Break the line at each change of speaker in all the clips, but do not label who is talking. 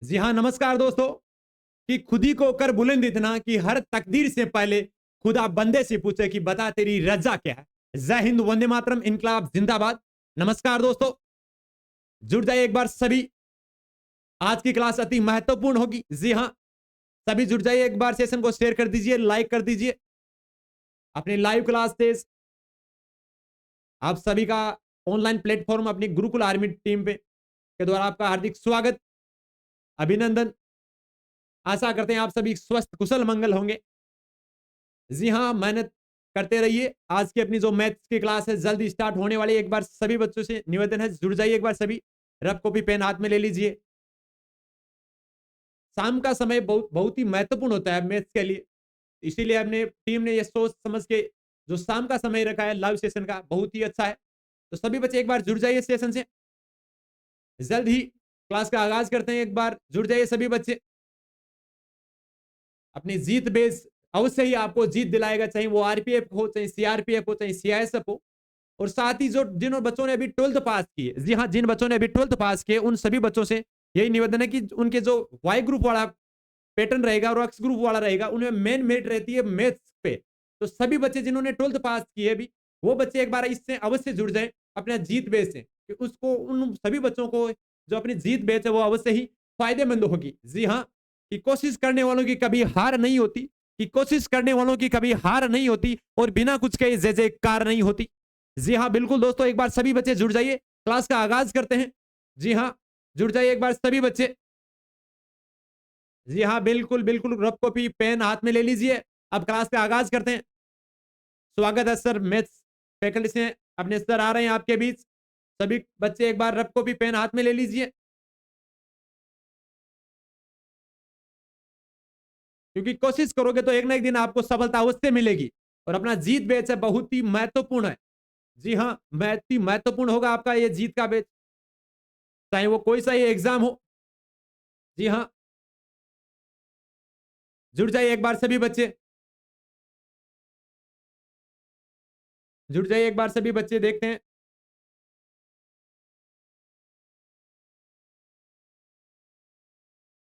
जी हाँ, नमस्कार दोस्तों। कि खुद ही को कर बुलंद इतना कि हर तकदीर से पहले खुदा बंदे से पूछे कि बता तेरी रजा क्या है। जय हिंद, वंदे मातरम, इनकलाब जिंदाबाद। नमस्कार दोस्तों, जुड़ जाइए एक बार सभी। आज की क्लास अति महत्वपूर्ण होगी। जी हाँ, सभी जुड़ जाइए एक बार, सेशन को शेयर कर दीजिए, लाइक कर दीजिए। अपनी लाइव क्लास से आप सभी का ऑनलाइन प्लेटफॉर्म अपनी गुरुकुल आर्मी टीम पे के द्वारा आपका हार्दिक स्वागत, अभिनंदन। आशा करते हैं आप सभी स्वस्थ कुशल मंगल होंगे। जी हाँ, मेहनत करते रहिए। आज की अपनी जो मैथ्स की क्लास है जल्द स्टार्ट होने वाली है। एक बार सभी बच्चों से निवेदन है, जुड़ जाइए एक बार सभी। रफ कॉपी पेन हाथ में ले लीजिए। शाम का समय बहुत बहुत ही महत्वपूर्ण होता है मैथ्स के लिए। इसीलिए अपने टीम ने ये सोच समझ के जो शाम का समय रखा है लाइव सेशन का, बहुत ही अच्छा है। तो सभी बच्चे एक बार जुड़ जाइए सेशन से। जल्द ही क्लास का आगाज करते हैं। एक बार जुड़ जाइए सभी बच्चे। अपनी जीत बेस अवश्य ही आपको जीत दिलाएगा, चाहे वो आरपीएफ हो, चाहे सीआरपीएफ हो, चाहे सीआईएसएफ हो। और साथ ही जो जिन बच्चों ने अभी 12th पास किए, जी हाँ, जिन बच्चों ने अभी 12th पास किए उन सभी बच्चों से यही निवेदन है कि उनके जो वाई ग्रुप वाला पैटर्न रहेगा और एक्स ग्रुप वाला रहेगा, उनमें मेन मेरिट रहती है मैथ्स पे। तो सभी बच्चे जिन्होंने 12th पास किए अभी, वो बच्चे एक बार इससे अवश्य जुड़ जाए अपना जीत बेस से, कि उसको उन सभी बच्चों को जो अपनी जीत बेस है वो अवश्य ही फायदेमंद होगी। जी हाँ, कि कोशिश करने वालों की कभी हार नहीं होती, कि कोशिश करने वालों की कभी हार नहीं होती और बिना कुछ कहे जय जयकार नहीं होती। जी हाँ, बिल्कुल दोस्तों, एक बार सभी बच्चे जुड़ जाइए, क्लास का आगाज करते हैं। जी हाँ, जुड़ जाइए एक बार सभी बच्चे। जी हाँ, बिल्कुल बिल्कुल, रफ कॉपी पेन हाथ में ले लीजिए। अब क्लास का आगाज करते हैं। स्वागत है सर, मैथ्स फैकल्टी से अपने सर आ रहे हैं आपके बीच। सभी बच्चे एक बार रफ कॉपी पेन हाथ में ले लीजिए, क्योंकि कोशिश करोगे तो एक ना एक दिन आपको सफलता अवश्य मिलेगी। और अपना जीत बेच है बहुत ही महत्वपूर्ण है। जी हाँ, बहुत ही महत्वपूर्ण होगा आपका ये जीत का बेच, चाहे वो कोई सा ही एग्जाम हो। जी हाँ, जुड़ जाइए एक बार सभी बच्चे। जुड़ जाइए एक बार सभी बच्चे, देखते हैं।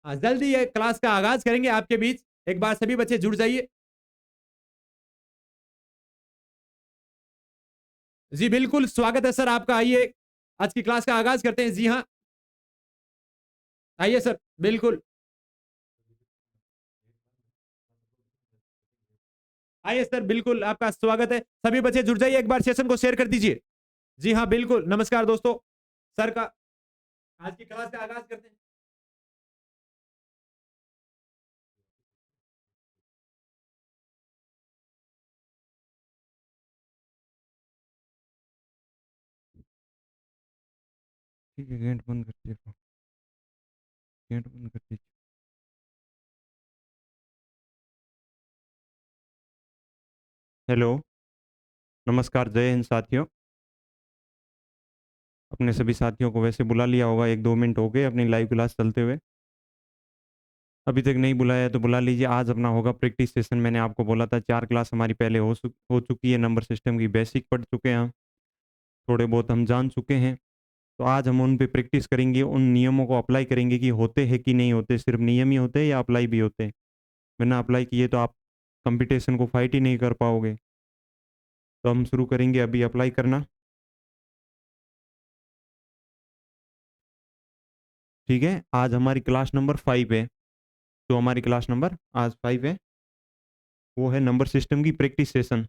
जल्दी ये क्लास का आगाज करेंगे आपके बीच। एक बार सभी बच्चे जुड़ जाइए। जी बिल्कुल, स्वागत है सर आपका। आइए आज की क्लास का आगाज करते हैं। जी हाँ, आइए सर, बिल्कुल आइए सर, बिल्कुल आपका स्वागत है। सभी बच्चे जुड़ जाइए, एक बार सेशन को शेयर कर दीजिए। जी हाँ, बिल्कुल, नमस्कार दोस्तों। सर का आज की क्लास का आगाज करते हैं।
ठीक है, गेट बंद कर दीजिए। गेट बंद कर दीजिए। हेलो, नमस्कार, जय हिंद साथियों। अपने सभी साथियों को वैसे बुला लिया होगा, 1-2 मिनट हो गए अपनी लाइव क्लास चलते हुए। अभी तक नहीं बुलाया है तो बुला लीजिए। आज अपना होगा प्रैक्टिस सेशन। मैंने आपको बोला था 4 क्लास हमारी पहले हो चुकी है। नंबर सिस्टम की बेसिक पढ़ चुके हैं हम, थोड़े बहुत हम जान चुके हैं। तो आज हम उन पे प्रैक्टिस करेंगे, उन नियमों को अप्लाई करेंगे कि होते हैं कि नहीं होते, सिर्फ नियम ही होते हैं या अप्लाई भी होते हैं। बिना अप्लाई किए तो आप कंपटीशन को फाइट ही नहीं कर पाओगे। तो हम शुरू करेंगे अभी अप्लाई करना। ठीक है, आज हमारी क्लास नंबर 5 है। तो हमारी क्लास नंबर आज 5 है, वो है नंबर सिस्टम की प्रैक्टिस सेशन।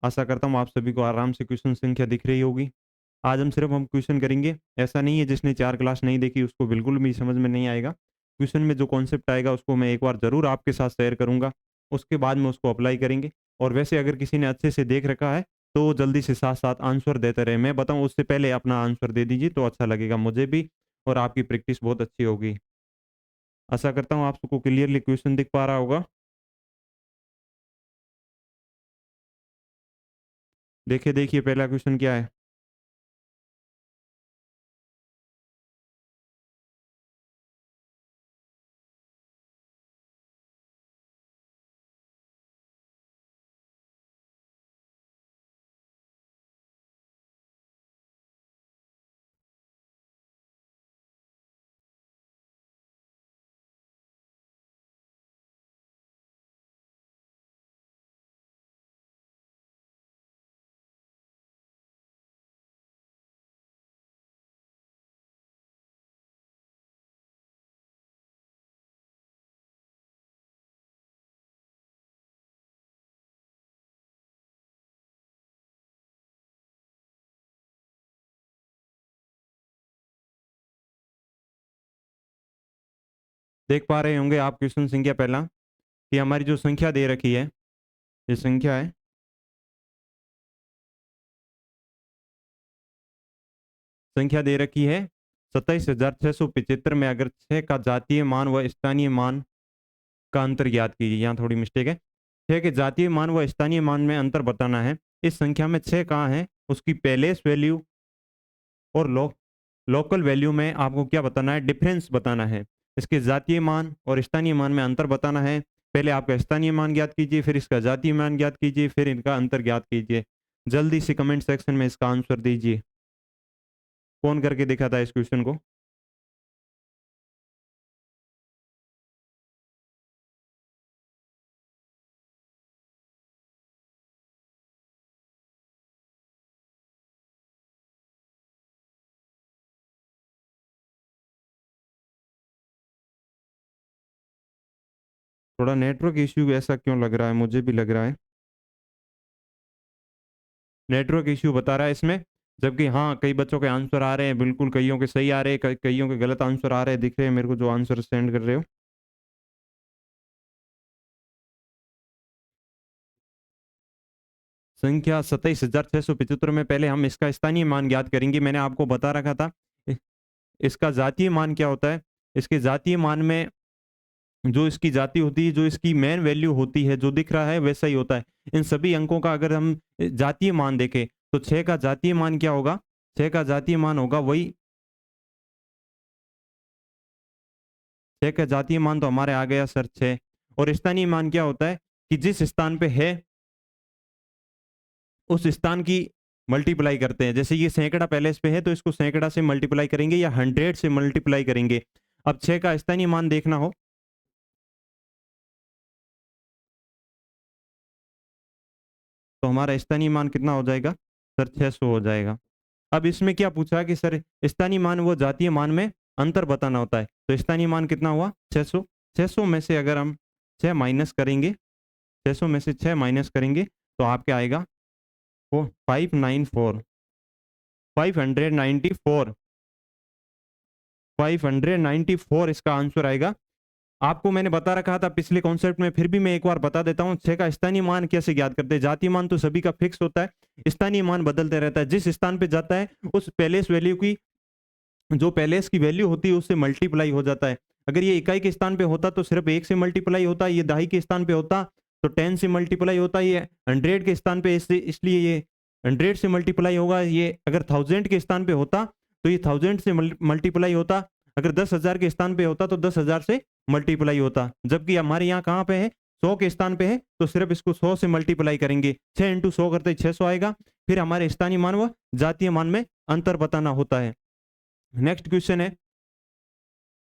आशा करता हूँ आप सभी को आराम से क्वेश्चन संख्या दिख रही होगी। आज हम क्वेश्चन करेंगे। ऐसा नहीं है जिसने 4 क्लास नहीं देखी उसको बिल्कुल भी समझ में नहीं आएगा। क्वेश्चन में जो कॉन्सेप्ट आएगा उसको मैं एक बार ज़रूर आपके साथ शेयर करूंगा। उसके बाद में उसको अप्लाई करेंगे। और वैसे अगर किसी ने अच्छे से देख रखा है तो जल्दी से साथ साथ आंसर देते रहे। मैं बताऊं उससे पहले अपना आंसर दे दीजिए तो अच्छा लगेगा मुझे भी, और आपकी प्रैक्टिस बहुत अच्छी होगी। आशा करता हूँ आप सबको क्लियरली क्वेश्चन दिख पा रहा होगा। देखिए देखिए, पहला क्वेश्चन क्या है। देख पा रहे होंगे आप क्वेश्चन संख्या पहला कि हमारी जो संख्या दे रखी है, ये संख्या है, संख्या दे रखी है 27,675 में अगर 6 का जातीय मान व स्थानीय मान का अंतर ज्ञात कीजिए। यहाँ थोड़ी मिस्टेक है, 6 के जातीय मान व स्थानीय मान में अंतर बताना है। इस संख्या में 6 कहाँ है, उसकी पैलेस वैल्यू और लोकल वैल्यू में आपको क्या बताना है, डिफरेंस बताना है। इसके जातीय मान और स्थानीय मान में अंतर बताना है। पहले आपका स्थानीय मान ज्ञात कीजिए, फिर इसका जातीय मान ज्ञात कीजिए, फिर इनका अंतर ज्ञात कीजिए। जल्दी से कमेंट सेक्शन में इसका आंसर दीजिए। कौन करके देखा था इस क्वेश्चन को? थोड़ा नेटवर्क इश्यू ऐसा क्यों लग रहा है, मुझे भी लग रहा है नेटवर्क इश्यू बता रहा है इसमें। जबकि हाँ, कई बच्चों के आंसर आ रहे हैं, बिल्कुल कईयों के सही आ रहे हैं, कईयों के गलत आंसर आ रहे हैं, दिख रहे हैं मेरे को जो आंसर सेंड कर रहे हो। संख्या 27,675 में पहले हम इसका स्थानीय मान ज्ञात करेंगे। मैंने आपको बता रखा था इसका जातीय मान क्या होता है। इसके जातीय मान में जो इसकी जाति होती है, जो इसकी मेन वैल्यू होती है, जो दिख रहा है वैसा ही होता है। इन सभी अंकों का अगर हम जातीय मान देखें तो 6 का जातीय मान क्या होगा, 6 का जातीय मान होगा वही 6 का जातीय मान तो हमारे आ गया सर 6। और स्थानीय मान क्या होता है कि जिस स्थान पे है उस स्थान की मल्टीप्लाई करते हैं। जैसे ये सैकड़ा पैलेस पे है तो इसको सैकड़ा से मल्टीप्लाई करेंगे या 100 से मल्टीप्लाई करेंगे। अब 6 का स्थानीय मान देखना हो तो हमारा स्थानीय मान कितना हो जाएगा सर, 600 हो जाएगा। अब इसमें क्या पूछा कि सर स्थानीय मान वो जातीय मान में अंतर बताना होता है, तो स्थानीय मान कितना हुआ 600। 600 में से अगर हम 6 माइनस करेंगे, 600 में से 6 माइनस करेंगे तो आपके आएगा वो 594 594 594 इसका आंसर आएगा। आपको मैंने बता रखा था पिछले कॉन्सेप्ट में, फिर भी मैं एक बार बता देता हूं 6 का स्थानीय मान कैसे ज्ञात करते हैं। जातीय मान तो सभी का फिक्स होता है, स्थानीय मान बदलते रहता है। जिस स्थान पे जाता है उस पैलेस वैल्यू की, जो पैलेस की वैल्यू होती है उससे मल्टीप्लाई हो जाता है। अगर ये इकाई के स्थान पे होता तो सिर्फ 1 से मल्टीप्लाई होता, ये दहाई के स्थान पे होता तो 10 से मल्टीप्लाई होता, ये 100 के स्थान पे इसलिए ये 100 से मल्टीप्लाई होगा। ये अगर 1000 के स्थान पे होता तो ये 1000 से मल्टीप्लाई होता। अगर 10,000 के स्थान पे होता तो 10,000 से मल्टीप्लाई होता। जबकि हमारे यहाँ कहाँ पे है, 100 के स्थान पे है तो सिर्फ इसको 100 से मल्टीप्लाई करेंगे। 6 इंटू 100 करते 600 आएगा। फिर हमारे स्थानीय मान व जातीय मान में अंतर बताना होता है। नेक्स्ट क्वेश्चन है,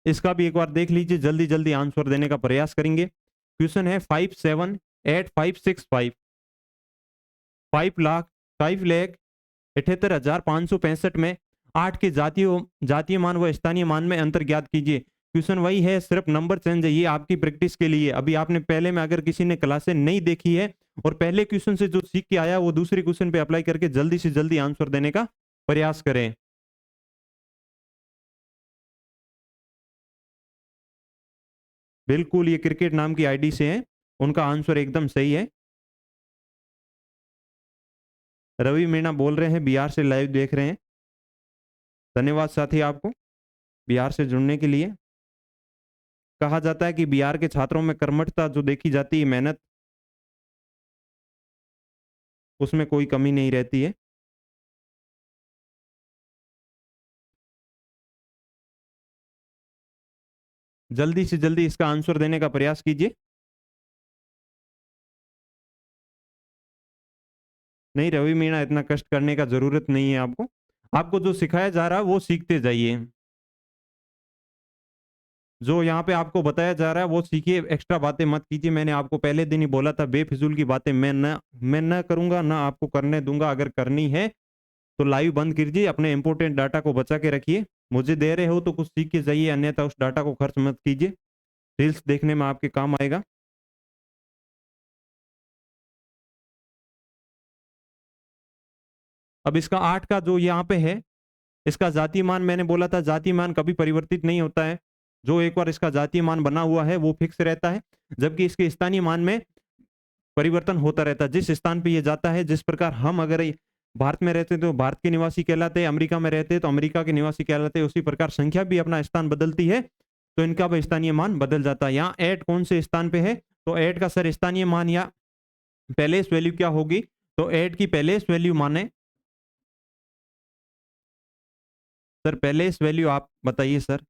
इसका भी एक बार देख लीजिए, जल्दी जल्दी आंसर देने का प्रयास करेंगे। क्वेश्चन है 578565 5,78,565 में 8 के जातीय मान व स्थानीय मान में अंतर ज्ञात कीजिए। क्वेश्चन वही है, सिर्फ नंबर चेंज है। ये आपकी प्रैक्टिस के लिए, अभी आपने पहले में अगर किसी ने क्लासें नहीं देखी है और पहले क्वेश्चन से जो सीख के आया वो दूसरे क्वेश्चन पे अप्लाई करके जल्दी से जल्दी आंसर देने का प्रयास करें। बिल्कुल, ये क्रिकेट नाम की आईडी से हैं, उनका आंसर एकदम सही है। रवि मीणा बोल रहे हैं, बिहार से लाइव देख रहे हैं। धन्यवाद साथी आपको बिहार से जुड़ने के लिए। कहा जाता है कि बिहार के छात्रों में कर्मठता जो देखी जाती है, मेहनत, उसमें कोई कमी नहीं रहती है। जल्दी से जल्दी इसका आंसर देने का प्रयास कीजिए। नहीं रवि मीणा, इतना कष्ट करने का जरूरत नहीं है आपको। आपको जो सिखाया जा रहा है वो सीखते जाइए। जो यहाँ पे आपको बताया जा रहा है वो सीखिए, एक्स्ट्रा बातें मत कीजिए। मैंने आपको पहले दिन ही बोला था बेफिजूल की बातें मैं न करूंगा, ना आपको करने दूंगा। अगर करनी है तो लाइव बंद कीजिए, अपने इंपोर्टेंट डाटा को बचा के रखिए। मुझे दे रहे हो तो कुछ सीख के जाइए, अन्यथा उस डाटा को खर्च मत कीजिए। रील्स देखने में आपके काम आएगा। अब इसका 8 का जो यहाँ पे है, इसका जातीय मान मैंने बोला था, जातीय मान कभी परिवर्तित नहीं होता है। जो एक बार इसका जातीय मान बना हुआ है वो फिक्स रहता है, जबकि इसके स्थानीय मान में परिवर्तन होता रहता है। जिस स्थान पे ये जाता है, जिस प्रकार हम अगर भारत में रहते तो भारत के निवासी कहलाते हैं, अमेरिका में रहते तो अमेरिका के निवासी कहलाते हैं, उसी प्रकार संख्या भी अपना स्थान बदलती है तो इनका भी स्थानीय मान बदल जाता है। यहाँ एट कौन से स्थान पे है, तो एट का सर स्थानीय मान या पैलेस वैल्यू क्या होगी, तो एट की पैलेस वैल्यू माने सर, पैलेस वैल्यू आप बताइए सर,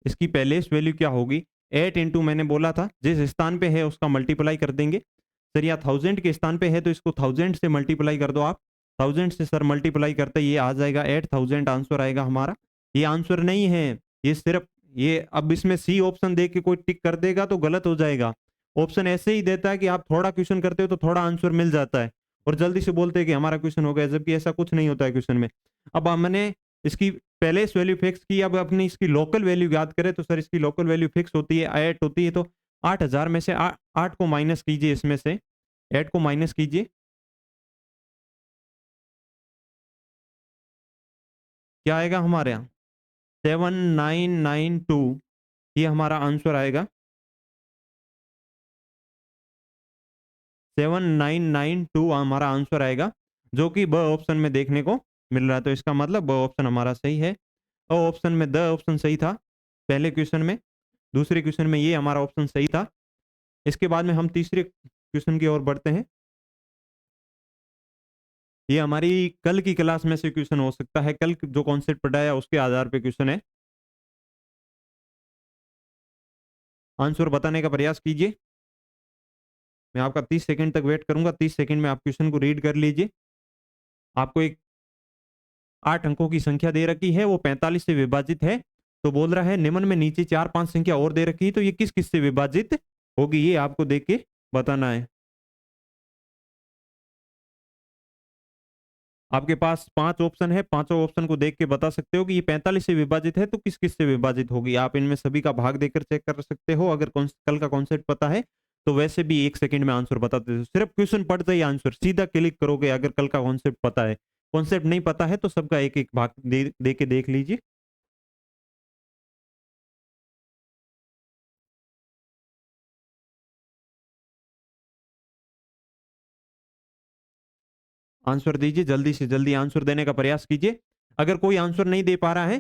इसकी पैलेस वैल्यू क्या होगी। 8 इंटू मैंने बोला था जिस स्थान पे है उसका मल्टीप्लाई कर देंगे सर, या 1000 के स्थान पे है तो इसको 1000 से मल्टीप्लाई कर दो आप, 1000 से सर मल्टीप्लाई करते ये आ जाएगा 8000 आंसर आएगा हमारा। ये आंसर नहीं है, ये सिर्फ ये, अब इसमें सी ऑप्शन दे के कोई टिक कर देगा तो गलत हो जाएगा। ऑप्शन ऐसे ही देता है कि आप थोड़ा क्वेश्चन करते हो तो थोड़ा आंसर मिल जाता है और जल्दी से बोलते हैं कि हमारा क्वेश्चन हो गया, जबकि ऐसा कुछ नहीं होता है क्वेश्चन में। अब हमने इसकी पैलेस वैल्यू फिक्स की, अब अपनी इसकी लोकल वैल्यू याद करें तो सर इसकी लोकल वैल्यू फिक्स होती है 8 होती है, तो 8000 में से 8 को माइनस कीजिए, इसमें से 8 को माइनस कीजिए, क्या आएगा हमारे यहाँ 7992, ये हमारा आंसर आएगा 7992 हमारा आंसर आएगा, जो कि ब ऑप्शन में देखने को मिल रहा है। तो इसका मतलब ब ऑप्शन हमारा सही है। अ ऑप्शन में द ऑप्शन सही था पहले क्वेश्चन में, दूसरे क्वेश्चन में ये हमारा ऑप्शन सही था। इसके बाद में हम तीसरे क्वेश्चन की ओर बढ़ते हैं। ये हमारी कल की क्लास में से क्वेश्चन हो सकता है, कल जो कॉन्सेप्ट पढ़ाया उसके आधार पे क्वेश्चन है। आंसर बताने का प्रयास कीजिए, मैं आपका 30 सेकंड तक वेट करूंगा। 30 सेकंड में आप क्वेश्चन को रीड कर लीजिए। आपको एक 8 अंकों की संख्या दे रखी है, वो 45 से विभाजित है, तो बोल रहा है निम्न में नीचे 4-5 संख्या और दे रखी है, तो ये किस किस से विभाजित होगी, ये आपको देख के बताना है। आपके पास 5 ऑप्शन है, पांचों ऑप्शन को देख के बता सकते हो कि ये 45 से विभाजित है तो किस किस से विभाजित होगी। आप इनमें सभी का भाग देकर चेक कर सकते हो। अगर कल का कॉन्सेप्ट पता है तो वैसे भी 1 सेकंड में आंसर बता देते हो, सिर्फ क्वेश्चन पढ़ते ही आंसर सीधा क्लिक करोगे। अगर कल का कॉन्सेप्ट पता है, कॉन्सेप्ट नहीं पता है तो सबका एक एक भाग दे के देख लीजिए। आंसर दीजिए, जल्दी से जल्दी आंसर देने का प्रयास कीजिए। अगर कोई आंसर नहीं दे पा रहा है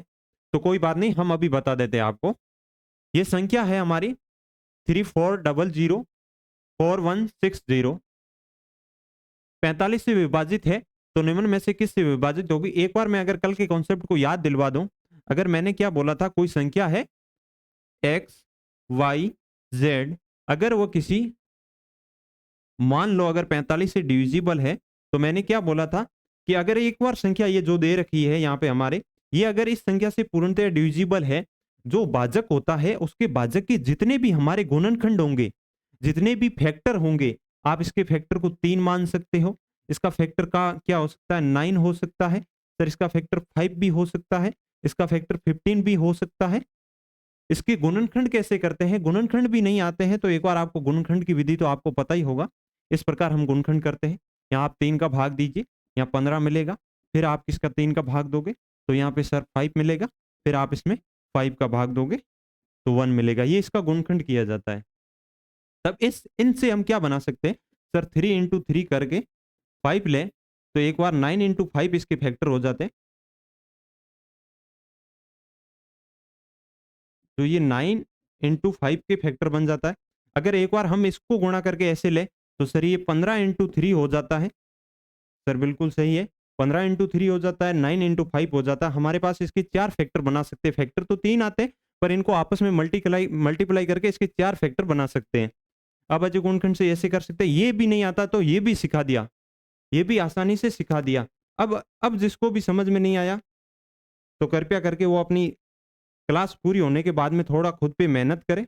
तो कोई बात नहीं, हम अभी बता देते हैं आपको। ये संख्या है हमारी 34004160, 45 से विभाजित है, तो निम्न में से किस से विभाजित होगी। एक बार मैं अगर कल के कॉन्सेप्ट को याद दिलवा दूं, अगर मैंने क्या बोला था, कोई संख्या है एक्स वाई जेड, अगर वो किसी, मान लो अगर 45 से डिविजिबल है, तो मैंने क्या बोला था कि अगर एक बार संख्या ये जो दे रखी है यहाँ पे हमारे, ये अगर इस संख्या से पूर्णतः डिविजिबल है, जो भाजक होता है उसके भाजक के जितने भी हमारे गुणनखंड होंगे, जितने भी फैक्टर होंगे, आप इसके फैक्टर को 3 मान सकते हो। इसका फैक्टर का क्या हो सकता है, 9 हो सकता है सर, इसका फैक्टर 5 भी हो सकता है, इसका फैक्टर 15 भी हो सकता है। इसके गुणनखंड कैसे करते हैं, गुणनखंड भी नहीं आते हैं तो एक बार आपको गुणनखंड की विधि तो आपको पता ही होगा। इस प्रकार हम गुणनखंड करते हैं। यहाँ आप 3 का भाग दीजिए, यहाँ 15 मिलेगा, फिर आप किसका 3 का भाग दोगे तो यहाँ पे सर 5 मिलेगा, फिर आप इसमें 5 का भाग दोगे तो 1 मिलेगा। ये इसका गुणनखंड किया जाता है। तब इनसे हम क्या बना सकते हैं सर, 3 इंटू 3 करके 5 ले तो एक बार 9 इंटू 5 इसके फैक्टर हो जाते हैं, तो ये 9 इंटू 5 के फैक्टर बन जाता है। अगर एक बार हम इसको गुणा करके ऐसे ले तो सर ये 15 इंटू 3 हो जाता है। सर बिल्कुल सही है, 15 इंटू 3 हो जाता है, 9 इंटू 5 हो जाता है। हमारे पास इसके 4 फैक्टर बना सकते हैं, फैक्टर तो 3 आते हैं पर इनको आपस में मल्टीप्लाई करके इसके 4 फैक्टर बना सकते हैं। अब अजय गुणनखंड से ऐसे कर सकते हैं, ये भी नहीं आता तो ये भी सिखा दिया, ये भी आसानी से सिखा दिया। अब जिसको भी समझ में नहीं आया तो कृपया करके वो अपनी क्लास पूरी होने के बाद में थोड़ा खुद पे मेहनत करें,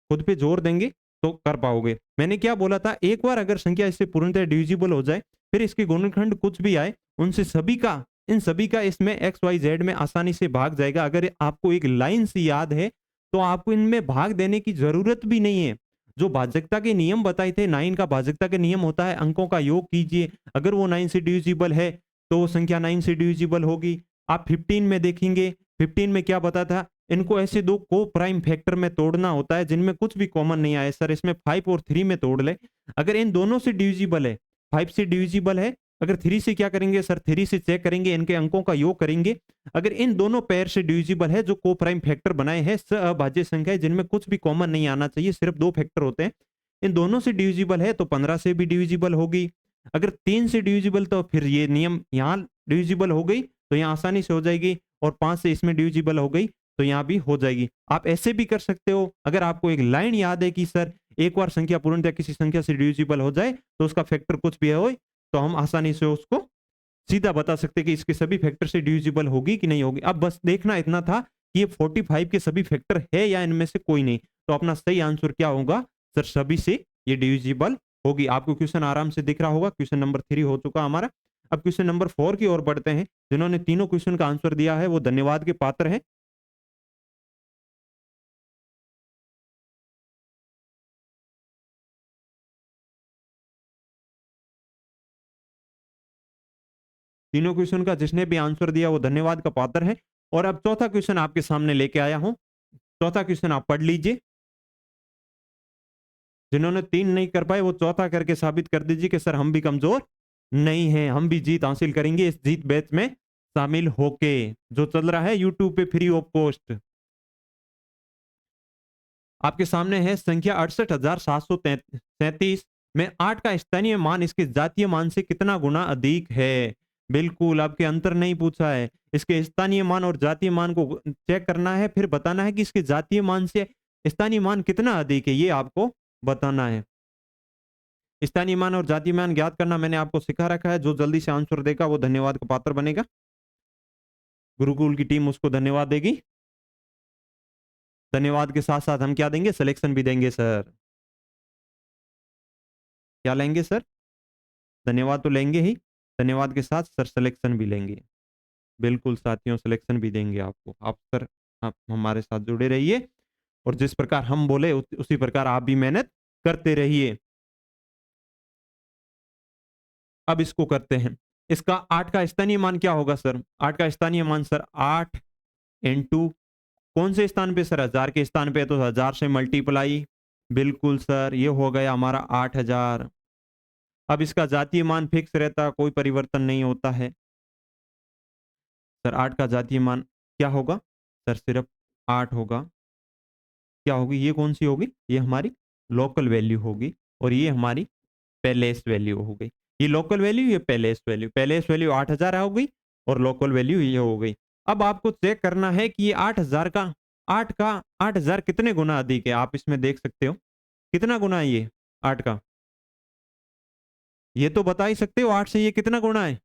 खुद पे जोर देंगे तो कर पाओगे। मैंने क्या बोला था, एक बार अगर संख्या इससे पूर्णतः डिविजिबल हो जाए, फिर इसके गुणनखंड कुछ भी आए, उनसे सभी का, इन सभी का इसमें एक्स वाई जेड में आसानी से भाग जाएगा। अगर आपको एक लाइन से याद है तो आपको इनमें भाग देने की जरूरत भी नहीं है। जो भाजकता के नियम बताए थे, 9 का भाजकता के नियम होता है अंकों का योग कीजिए, अगर वो 9 से डिविजिबल है तो वो संख्या 9 से डिविजिबल होगी। आप 15 में देखेंगे, 15 में क्या बता था, इनको ऐसे दो को प्राइम फैक्टर में तोड़ना होता है जिनमें कुछ भी कॉमन नहीं आए। सर इसमें 5 और 3 में तोड़ ले, अगर इन दोनों से डिविजिबल है, 5 से डिविजिबल है, अगर 3 से क्या करेंगे सर, 3 से चेक करेंगे, इनके अंकों का योग करेंगे, अगर इन दोनों पेयर से डिविजिबल है जो को प्राइम फैक्टर बनाए हैं अभाज्य संख्या जिनमें कुछ भी कॉमन नहीं आना चाहिए, सिर्फ 2 फैक्टर होते हैं, इन दोनों से डिविजिबल है तो 15 से भी डिविजिबल होगी। अगर 3 से डिविजिबल तो फिर ये नियम यहाँ डिविजिबल हो गई तो यहाँ आसानी से हो जाएगी, और 5 से इसमें डिविजिबल हो गई तो यहाँ भी हो जाएगी। आप ऐसे भी कर सकते हो, अगर आपको एक लाइन याद है कि सर एक बार संख्या पूर्णतः किसी संख्या से डिविजिबल हो जाए तो उसका फैक्टर कुछ भी हो, तो हम आसानी से उसको सीधा बता सकते हैं कि इसके सभी फैक्टर से डिविजिबल होगी कि नहीं होगी। अब बस देखना इतना था कि ये 45 के सभी फैक्टर है या इनमें से कोई नहीं, तो अपना सही आंसर क्या होगा सर, सभी से ये डिविजिबल होगी। आपको क्वेश्चन आराम से दिख रहा होगा, क्वेश्चन नंबर 3 हो चुका हमारा। अब क्वेश्चन नंबर 4 की ओर बढ़ते हैं। जिन्होंने तीनों क्वेश्चन का आंसर दिया है वो धन्यवाद के पात्र हैं। तीनों क्वेश्चन का जिसने भी आंसर दिया वो धन्यवाद का पात्र है। और अब चौथा क्वेश्चन आपके सामने लेके आया हूं। चौथा क्वेश्चन आप पढ़ लीजिए। जिन्होंने 3 नहीं कर पाए वो चौथा करके साबित कर दीजिए कि सर हम भी कमजोर नहीं हैं, हम भी जीत हासिल करेंगे इस जीत बैच में शामिल होके, जो चल रहा है यूट्यूब पे फ्री ऑफ कॉस्ट। आपके सामने है संख्या 68,737 में 8 का स्थानीय मान इसके जातीय मान से कितना गुना अधिक है। बिल्कुल, आपके अंतर नहीं पूछा है, इसके स्थानीय मान और जातीय मान को चेक करना है, फिर बताना है कि इसके जातीय मान से स्थानीय मान कितना अधिक है, ये आपको बताना है। स्थानीय मान और जातीय मान ज्ञात करना मैंने आपको सिखा रखा है, जो जल्दी से आंसर देगा वो धन्यवाद का पात्र बनेगा। गुरुकुल की टीम उसको धन्यवाद देगी। धन्यवाद के साथ साथ हम क्या देंगे, सिलेक्शन भी देंगे सर। क्या लेंगे सर, धन्यवाद तो लेंगे ही, धन्यवाद के साथ सर सिलेक्शन भी लेंगे। बिल्कुल साथियों, सिलेक्शन भी देंगे आपको। आप सर, आप हमारे साथ जुड़े रहिए और जिस प्रकार हम बोले उसी प्रकार आप भी मेहनत करते रहिए। अब इसको करते हैं। इसका 8 का स्थानीय मान क्या होगा सर? 8 का स्थानीय मान सर 8 इंटू कौन से स्थान पे सर? 1000 के स्थान पे, तो 1000 से मल्टीप्लाई। बिल्कुल सर, ये हो गया हमारा 8000। अब इसका जातीय मान फिक्स रहता, कोई परिवर्तन नहीं होता है। सर 8 का जातीय मान क्या होगा? सर सिर्फ 8 होगा। क्या होगी? ये कौन सी होगी? ये हमारी लोकल वैल्यू होगी और ये हमारी पैलेस वैल्यू हो गई। ये लोकल वैल्यू, ये पैलेस वैल्यू। पैलेस वैल्यू 8000 हो गई और लोकल वैल्यू ये हो गई। अब आपको चेक करना है कि ये 8000 का 8000 कितने गुना अधिक है। आप इसमें देख सकते हो कितना गुना है ये 8 का। ये तो बता ही सकते हो 8 से ये कितना गुना है।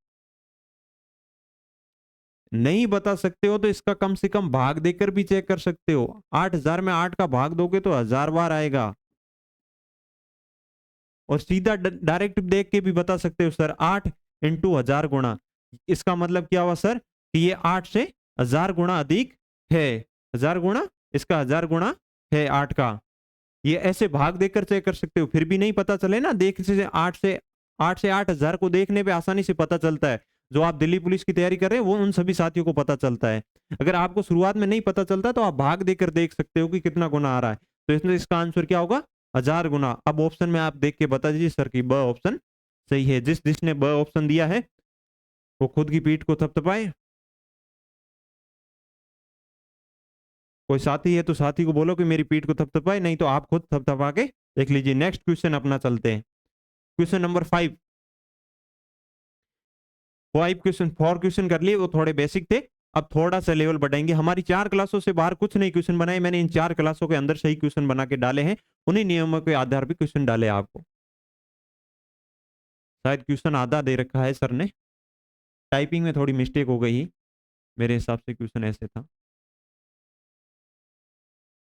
नहीं बता सकते हो तो इसका कम से कम भाग देकर भी चेक कर सकते हो। 8000 में 8 का भाग दोगे तो 1000 बार आएगा। और सीधा डायरेक्ट देख के भी बता सकते हो सर 8 इंटू 1000 गुणा। इसका मतलब क्या हुआ सर कि ये 8 से 1000 गुणा अधिक है। 1000 गुणा, इसका 1000 गुणा है 8 का। ये ऐसे भाग देकर चेक कर सकते हो, फिर भी नहीं पता चले ना, देख से 8 से 8000 को देखने पे आसानी से पता चलता है। जो आप दिल्ली पुलिस की तैयारी कर रहे हैं वो उन सभी साथियों को पता चलता है। अगर आपको शुरुआत में नहीं पता चलता तो आप भाग देकर देख सकते हो कि कितना गुना आ रहा है। तो इसमें इसका आंसर क्या होगा? 1000 गुना। अब ऑप्शन में आप देख के बता दीजिए सर कि ब ऑप्शन सही है। जिसने ब ऑप्शन दिया है वो खुद की पीठ को थपथपाए। कोई साथी है तो साथी को बोलो कि मेरी पीठ को थपथपाए, नहीं तो आप खुद थपथपा के देख लीजिए। नेक्स्ट क्वेश्चन अपना चलते हैं। Question number 5। 5 क्वेश्चन 4 क्वेश्चन कर लिए, वो थोड़े बेसिक थे। अब थोड़ा सा लेवल बढ़ाएंगे। हमारी 4 क्लासों से बाहर कुछ नहीं क्वेश्चन बनाए, मैंने इन 4 क्लासों के अंदर सही क्वेश्चन बना के डाले हैं। उन्हीं नियमों के आधार पर क्वेश्चन डाले आपको। शायद क्वेश्चन आधा दे रखा है सर ने, टाइपिंग में थोड़ी मिस्टेक हो गई। मेरे हिसाब से क्वेश्चन ऐसे था।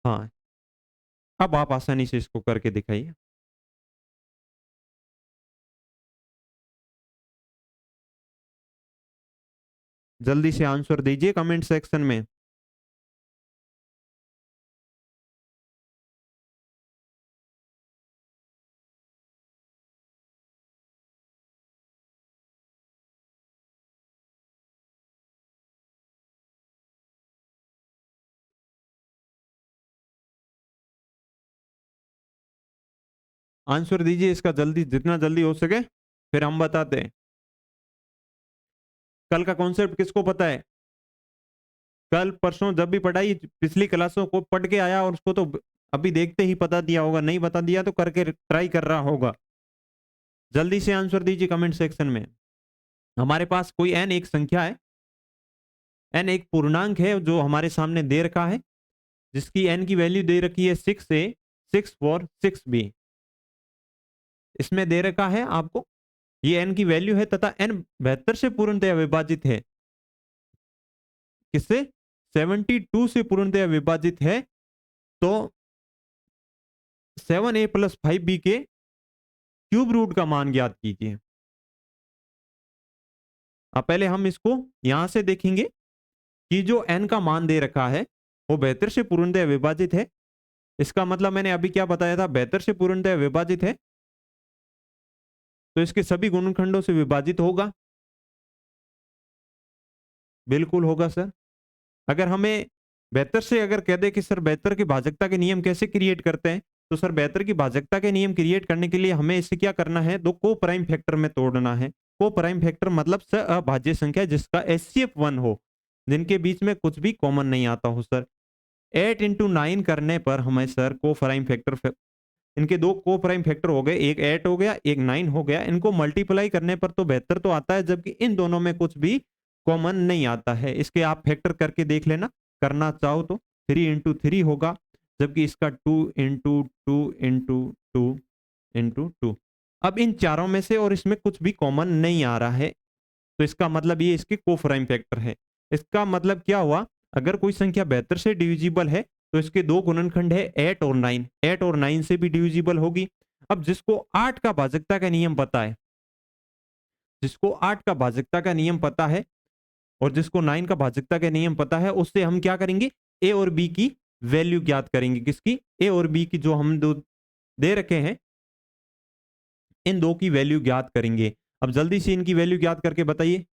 हाँ, अब आप आसानी से इसको करके दिखाइए। जल्दी से आंसर दीजिए कमेंट सेक्शन में। आंसर दीजिए इसका जल्दी, जितना जल्दी हो सके, फिर हम बताते हैं। कल का कॉन्सेप्ट किसको पता है? कल परसों जब भी पढ़ाई, पिछली क्लासों को पढ़ के आया और उसको तो अभी देखते ही बता दिया होगा, नहीं बता दिया तो करके ट्राई कर रहा होगा। जल्दी से आंसर दीजिए कमेंट सेक्शन में। हमारे पास कोई n एक संख्या है, n एक पूर्णांक है जो हमारे सामने दे रखा है, जिसकी n की वैल्यू दे रखी है 6a, 6 4, 6b। इसमें दे रखा है आपको ये n की वैल्यू है तथा n 72 से पूर्णतया विभाजित है। किससे? 72 से पूर्णतया विभाजित है। तो 7a + 5b के क्यूब रूट का मान ज्ञात कीजिए। अब पहले हम इसको यहां से देखेंगे कि जो n का मान दे रखा है वो 72 से पूर्णतया विभाजित है। इसका मतलब मैंने अभी क्या बताया था, 72 से पूर्णतया विभाजित है तो इसके सभी गुणनखंडों से विभाजित होगा। बिल्कुल होगा सर। अगर हमें 72 से अगर कह दे कि सर 72 की भाजकता के नियम कैसे क्रिएट करते हैं, तो सर 72 की भाजकता के नियम क्रिएट करने के लिए हमें इसे क्या करना है, दो को प्राइम फैक्टर में तोड़ना है। को प्राइम फैक्टर मतलब अभाज्य संख्या जिसका HCF 1 हो, जिनके बीच में कुछ भी कॉमन नहीं आता हो सर। 8 × 9 करने पर हमें सर को प्राइम फैक्टर, इनके दो को प्राइम फैक्टर हो गए, एक 8 हो गया, एक 9 हो गया। इनको मल्टीप्लाई करने पर तो 72 तो आता है, जबकि इन दोनों में कुछ भी कॉमन नहीं आता है। इसके आप फैक्टर करके देख लेना, करना चाहो तो 3 × 3 होगा, जबकि इसका 2 × 2 × 2 × 2। अब इन चारों में से और इसमें कुछ भी कॉमन नहीं आ रहा है, तो इसका मतलब ये इसके को प्राइम फैक्टर है। इसका मतलब क्या हुआ, अगर कोई संख्या 72 से डिविजिबल है तो इसके दो गुणनखंड है 8 और 9, 8 और 9 से भी डिविजिबल होगी। अब जिसको 8 का भाजकता का नियम पता है, जिसको 8 का भाजकता का नियम पता है और जिसको 9 का भाजकता का नियम पता है, उससे हम क्या करेंगे, ए और बी की वैल्यू ज्ञात करेंगे। किसकी? ए और बी की, जो हम दो दे रखे हैं, इन दो की वैल्यू ज्ञात करेंगे। अब जल्दी से इनकी वैल्यू ज्ञात करके बताइए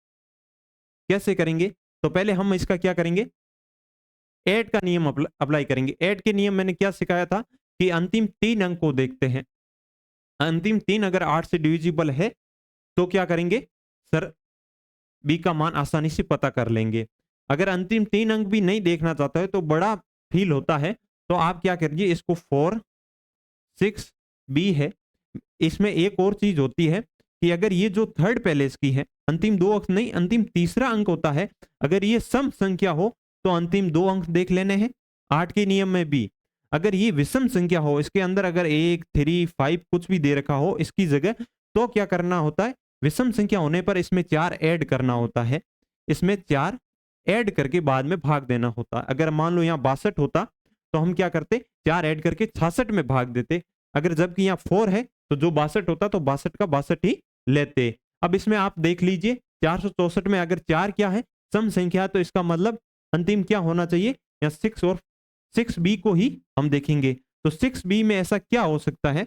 कैसे करेंगे। तो पहले हम इसका क्या करेंगे, ऐड का नियम अप्लाई करेंगे। ऐड के नियम मैंने क्या सिखाया था कि अंतिम 3 अंक को देखते हैं। अंतिम 3 अगर 8 से डिविजिबल है तो क्या करेंगे सर, बी का मान आसानी से पता कर लेंगे। अगर अंतिम 3 अंक भी नहीं देखना चाहता है तो बड़ा फील होता है, तो आप क्या करिए, इसको 4 6 बी है। इसमें एक और चीज होती है कि अगर ये जो थर्ड पैलेस की है, अंतिम 2 अंक नहीं, अंतिम तीसरा अंक होता है, अगर ये सम संख्या हो तो अंतिम 2 अंक देख लेने हैं। 8 के नियम में भी अगर ये विषम संख्या हो, इसके अंदर अगर 1 3 5 कुछ भी दे रखा हो इसकी जगह, तो क्या करना होता है, विषम संख्या होने पर इसमें 4 ऐड करना होता है। इसमें 4 ऐड करके बाद में भाग देना होता है। अगर मान लो यहाँ 62 होता तो हम क्या करते, 4 ऐड करके 66 में भाग देते। अगर जबकि यहाँ 4 है तो जो 62 होता तो 62 का 62 ही लेते। अब इसमें आप देख लीजिए 464 में अगर 4 क्या है, सम संख्या, तो इसका मतलब अंतिम क्या होना चाहिए, या 6 और 6b को ही हम देखेंगे। तो 6b में ऐसा क्या हो सकता है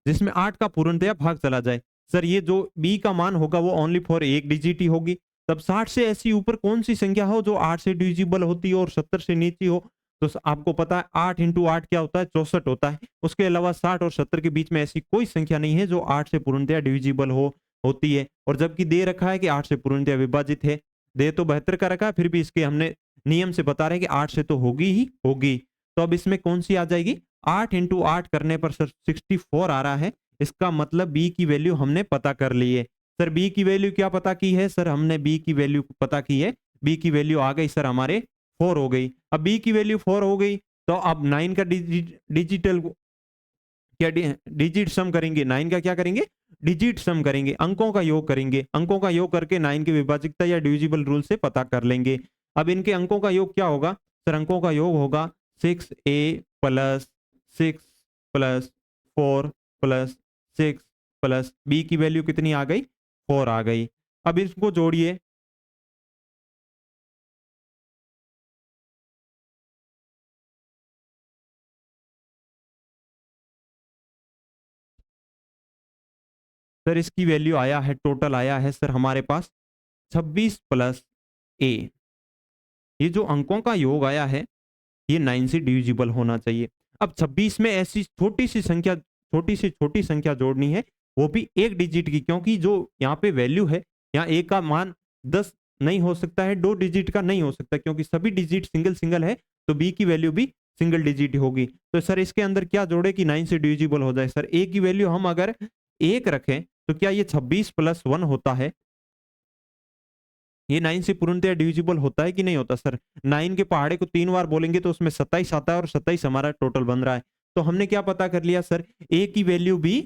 जिसमें 8 का पूर्णतया भाग चला जाए। सर ये जो b का मान होगा वो ओनली फॉर एक डिजिट ही होगी। तब 60 से ऐसी ऊपर कौन सी संख्या हो जो 8 से डिविजिबल होती हो और 70 से नीचे हो, तो आपको पता है 8 × 8 क्या होता है, 64 होता है। उसके अलावा 60 और 70 के बीच में ऐसी कोई संख्या नहीं है जो 8 से पूर्णतया डिविजिबल होती है। और जबकि दे रखा है कि 8 से पूर्णतया विभाजित है, दे तो 72 का रखा है, फिर भी इसके हमने नियम से बता रहे हैं कि 8 से तो होगी ही होगी। तो अब इसमें कौन सी आ जाएगी, 8 × 8 करने पर सर 64 आ रहा है। इसका मतलब बी की वैल्यू हमने पता कर ली है। सर बी की वैल्यू क्या पता की है, सर हमने बी की वैल्यू पता की है, बी की वैल्यू आ गई सर हमारे 4 हो गई। अब बी की वैल्यू 4 हो गई तो अब 9 का डिजिटल क्या डिजिट सम करेंगे, 9 का क्या करेंगे, डिजिट सम करेंगे, अंकों का योग करेंगे। अंकों का योग करके 9 की विभाजकता या डिविजिबल रूल से पता कर लेंगे। अब इनके अंकों का योग क्या होगा, सर अंकों का योग होगा 6a + 6 + 4 + 6 + b की वैल्यू कितनी आ गई, 4 आ गई। अब इसको जोड़िए, सर इसकी वैल्यू आया है, टोटल आया है सर हमारे पास 26 + a। ये जो अंकों का योग आया है ये 9 से डिविजिबल होना चाहिए। अब 26 में ऐसी छोटी सी छोटी संख्या जोड़नी है, वो भी एक डिजिट की, क्योंकि जो यहाँ पे वैल्यू है, यहाँ ए का मान 10 नहीं हो सकता है, 2 डिजिट का नहीं हो सकता, क्योंकि सभी डिजिट सिंगल सिंगल है, तो बी की वैल्यू भी सिंगल डिजिट होगी। तो सर इसके अंदर क्या जोड़े कि 9 से डिविजिबल हो जाए? सर ए की वैल्यू हम अगर 1 रखें तो क्या ये 26 प्लस 1 होता है? ये 9 से पूर्णतः डिविजिबल होता है कि नहीं होता? सर 9 के पहाड़े को 3 बार बोलेंगे तो उसमें 27 आता है, और 27 हमारा टोटल बन रहा है। तो हमने क्या पता कर लिया सर? ए की वैल्यू भी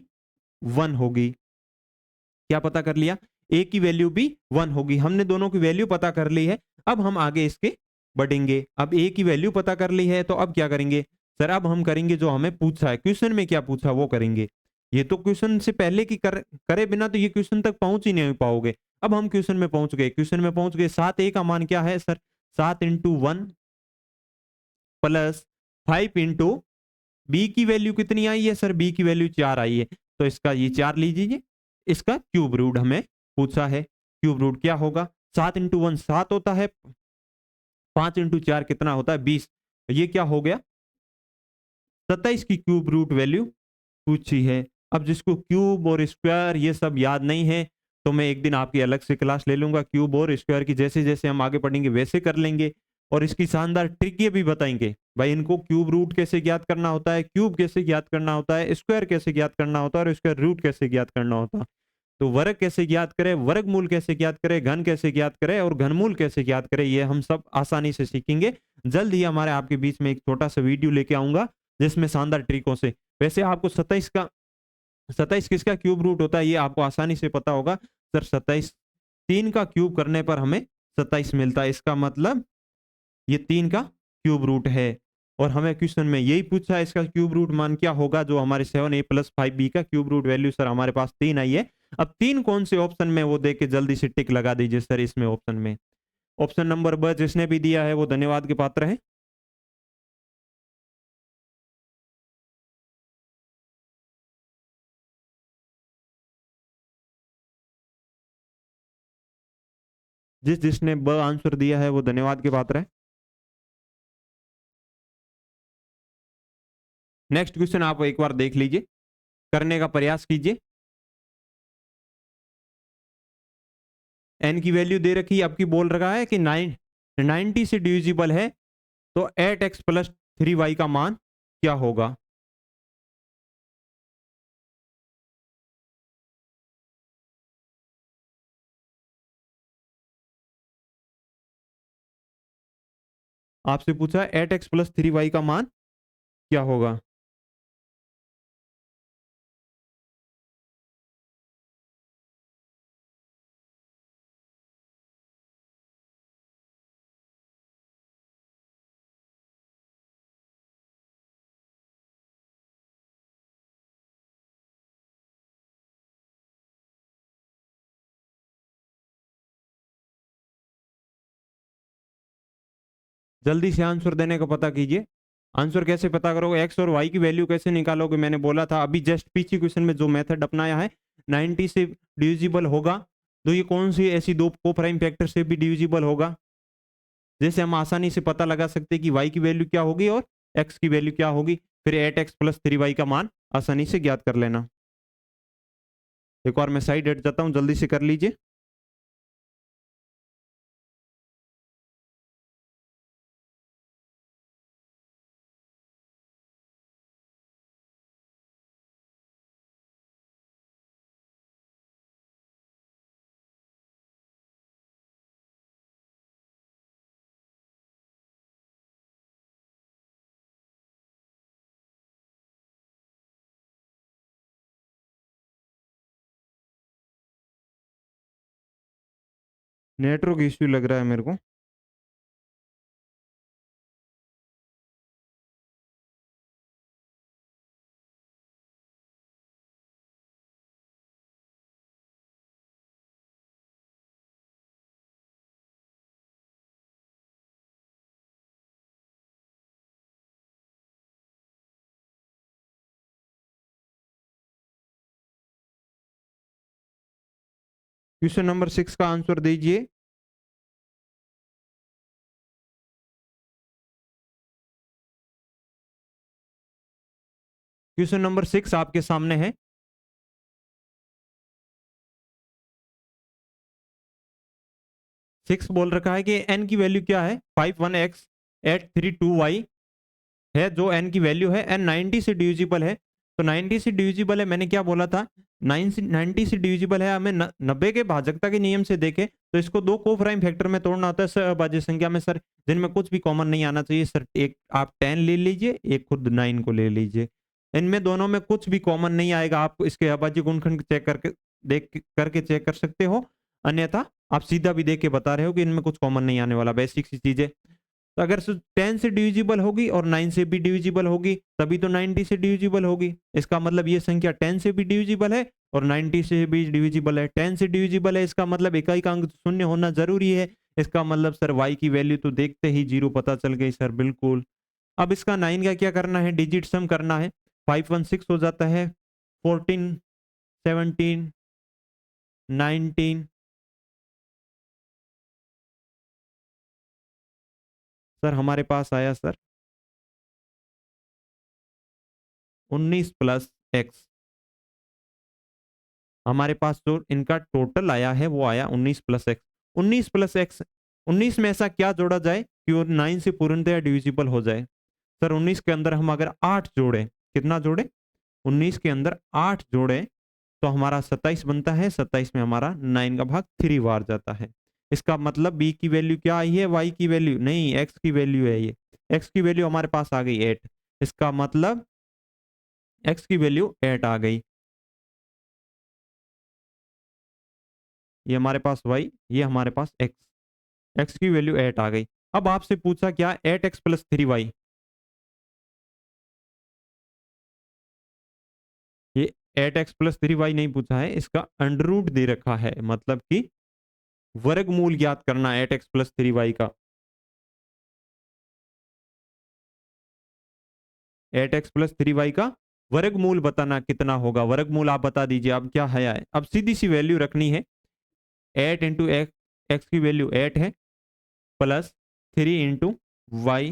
1 होगी। क्या पता कर लिया? ए की वैल्यू भी 1 होगी। हमने दोनों की वैल्यू पता कर ली है। अब हम आगे इसके बढ़ेंगे। अब ए की वैल्यू पता कर ली है, तो अब क्या करेंगे? सर अब हम करेंगे जो हमें पूछा है, क्वेश्चन में क्या पूछा वो करेंगे। ये तो क्वेश्चन से पहले की करे बिना तो ये क्वेश्चन तक पहुंच ही नहीं पाओगे। अब हम क्वेश्चन में पहुंच गए। क्वेश्चन में पहुंच गए, 7 ए का मान क्या है sir? 7 into 1 plus 5 into B की वैल्यू कितनी आई है सर? बी की वैल्यू 4 आई है, तो इसका ये 4 लीजिए। इसका क्यूब रूट हमें पूछा है। क्यूब रूट क्या होगा? 7 इंटू 1 7 होता है, 5 इंटू 4 कितना होता है? 20। ये क्या हो गया? 27 की क्यूब रूट वैल्यू पूछी है। अब जिसको क्यूब और स्क्वायर ये सब याद नहीं है, तो मैं एक दिन आपकी अलग से क्लास ले लूंगा। क्यूब और स्क्वायर की जैसे जैसे हम आगे पढ़ेंगे वैसे कर लेंगे, और इसकी शानदार ट्रिक ये भी बताएंगे भाई, इनको क्यूब रूट कैसे ज्ञात करना होता है, क्यूब कैसे ज्ञात करना होता है, स्क्वायर कैसे ज्ञात करना होता है, और स्क्वायर रूट कैसे ज्ञात करना होता है। तो वर्ग कैसे ज्ञात करें, वर्गमूल कैसे ज्ञात करें, घन कैसे ज्ञात करें, और घनमूल कैसे ज्ञात करें, ये हम सब आसानी से सीखेंगे। जल्द ही हमारे आपके बीच में एक छोटा सा वीडियो लेके आऊंगा जिसमें शानदार ट्रिकों से, वैसे आपको 27 किसका क्यूब रूट होता है ये आपको आसानी से पता होगा। सर 27 3 का क्यूब करने पर हमें 27 मिलता है, इसका मतलब ये 3 का क्यूब रूट है। और हमें क्वेश्चन में यही पूछा है, इसका क्यूब रूट मान क्या होगा? जो हमारे 7a प्लस 5b का क्यूब रूट वैल्यू सर हमारे पास 3 आई है। अब 3 कौन से ऑप्शन में वो देके जल्दी से टिक लगा दीजिए सर इसमें ऑप्शन में। ऑप्शन नंबर ब जिसने भी दिया है वो धन्यवाद के पात्र है। जिसने ब आंसर दिया है वो धन्यवाद के पात्र है। नेक्स्ट क्वेश्चन आप एक बार देख लीजिए, करने का प्रयास कीजिए। एन की वैल्यू दे रखी है, आपकी बोल रखा है कि 90 से डिविजिबल है, तो 8x प्लस 3y का मान क्या होगा? आपसे पूछा है 8x प्लस 3y का मान क्या होगा? जल्दी से आंसर देने का पता कीजिए। आंसर कैसे पता करोगे? एक्स और वाई की वैल्यू कैसे निकालोगे? मैंने बोला था अभी जस्ट पीछे क्वेश्चन में जो मेथड अपनाया है, 90 से डिविजिबल होगा, तो ये कौन सी ऐसी दो को प्राइम फैक्टर से भी डिविजिबल होगा, जैसे हम आसानी से पता लगा सकते हैं कि वाई की वैल्यू क्या होगी और एक्स की वैल्यू क्या होगी, फिर 8x प्लस 3y का मान आसानी से ज्ञात कर लेना। एक और मैं साइड हट जाता हूं, जल्दी से कर लीजिए। नेटवर्क इश्यू लग रहा है मेरे को। क्वेश्चन नंबर 6 का आंसर दीजिए। क्वेश्चन नंबर 6 आपके सामने है। सिक्स बोल रखा है कि n की वैल्यू क्या है 51x 832y है, जो n की वैल्यू है। n 90 से डिविजिबल है, तो 90 से डिविजिबल है। मैंने क्या बोला था, 90 से डिविजिबल है। हमें 90 के भाजकता के नियम से देखें तो इसको दो को प्राइम फैक्टर में तोड़ना होता है सहभाज्य संख्या में सर, जिनमें कुछ भी कॉमन नहीं आना चाहिए सर। एक आप 10 ले लीजिए, एक खुद 9 को ले लीजिए, इनमें दोनों में कुछ भी कॉमन नहीं आएगा। आप इसके अभाज्य गुणनखंड चेक करके चेक कर सकते हो, अन्यथा आप सीधा भी देख के बता रहे हो कि इनमें कुछ कॉमन नहीं आने वाला, बेसिक सी चीज है। तो अगर 10 से डिविजिबल होगी और 9 से भी डिविजिबल होगी तभी तो 90 से डिविजिबल होगी। इसका मतलब ये संख्या 10 से भी डिविजिबल है और 90 से भी डिविजिबल है। 10 से डिविजिबल है, इसका मतलब इकाई का अंक शून्य होना जरूरी है। इसका मतलब सर y की वैल्यू तो देखते ही 0 पता चल गई सर, बिल्कुल। अब इसका 9 का क्या करना है, डिजिट सम करना है। 516 हो जाता है, 14 17 19 सर हमारे पास आया सर 19 प्लस एक्स। हमारे पास जो इनका टोटल आया है वो आया 19 प्लस एक्स। 19 प्लस एक्स, 19 में ऐसा क्या जोड़ा जाए कि वो 9 से पूर्णतया डिविजिबल हो जाए। सर 19 के अंदर हम अगर 8 जोड़े, कितना जोड़े, 19 के अंदर 8 जोड़े तो हमारा 27 बनता है। 27 में हमारा 9 का भाग 3 बार जाता है। इसका मतलब बी की वैल्यू क्या आई है, वाई की वैल्यू नहीं, एक्स की वैल्यू है। ये एक्स की वैल्यू हमारे पास आ गई 8। इसका मतलब एक्स की वैल्यू 8 आ गई। ये हमारे पास वाई, ये हमारे पास एक्स, एक्स की वैल्यू 8 आ गई। अब आपसे पूछा क्या, 8x प्लस 3y। ये 8x प्लस 3y नहीं पूछा है, इसका अंडर रूट दे रखा है, मतलब कि वर्गमूल ज्ञात करना 8x प्लस 3y का। 8x प्लस 3y का वर्गमूल बताना कितना होगा, वर्गमूल आप बता दीजिए। अब क्या है, अब सीधी सी वैल्यू रखनी है। 8 इंटू एक्स की वैल्यू 8 है, प्लस 3 इंटू वाई,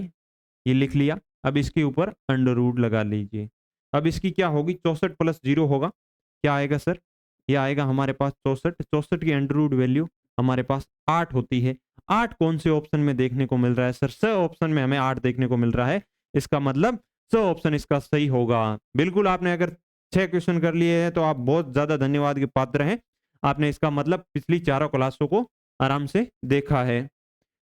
ये लिख लिया। अब इसके ऊपर अंडर रूट लगा लीजिए। अब इसकी क्या होगी, 64 प्लस 0 होगा, क्या आएगा सर, ये आएगा हमारे पास 64। 64 की अंडर रूट वैल्यू हमारे पास 8 होती है। 8 कौन से ऑप्शन में देखने को मिल रहा है सर, स ऑप्शन में हमें 8 देखने को मिल रहा है। इसका मतलब स ऑप्शन इसका सही होगा। बिल्कुल, आपने अगर 6 क्वेश्चन कर लिए हैं तो आप बहुत ज्यादा धन्यवाद के पात्र हैं। आपने इसका मतलब पिछली चारों क्लासों को आराम से देखा है।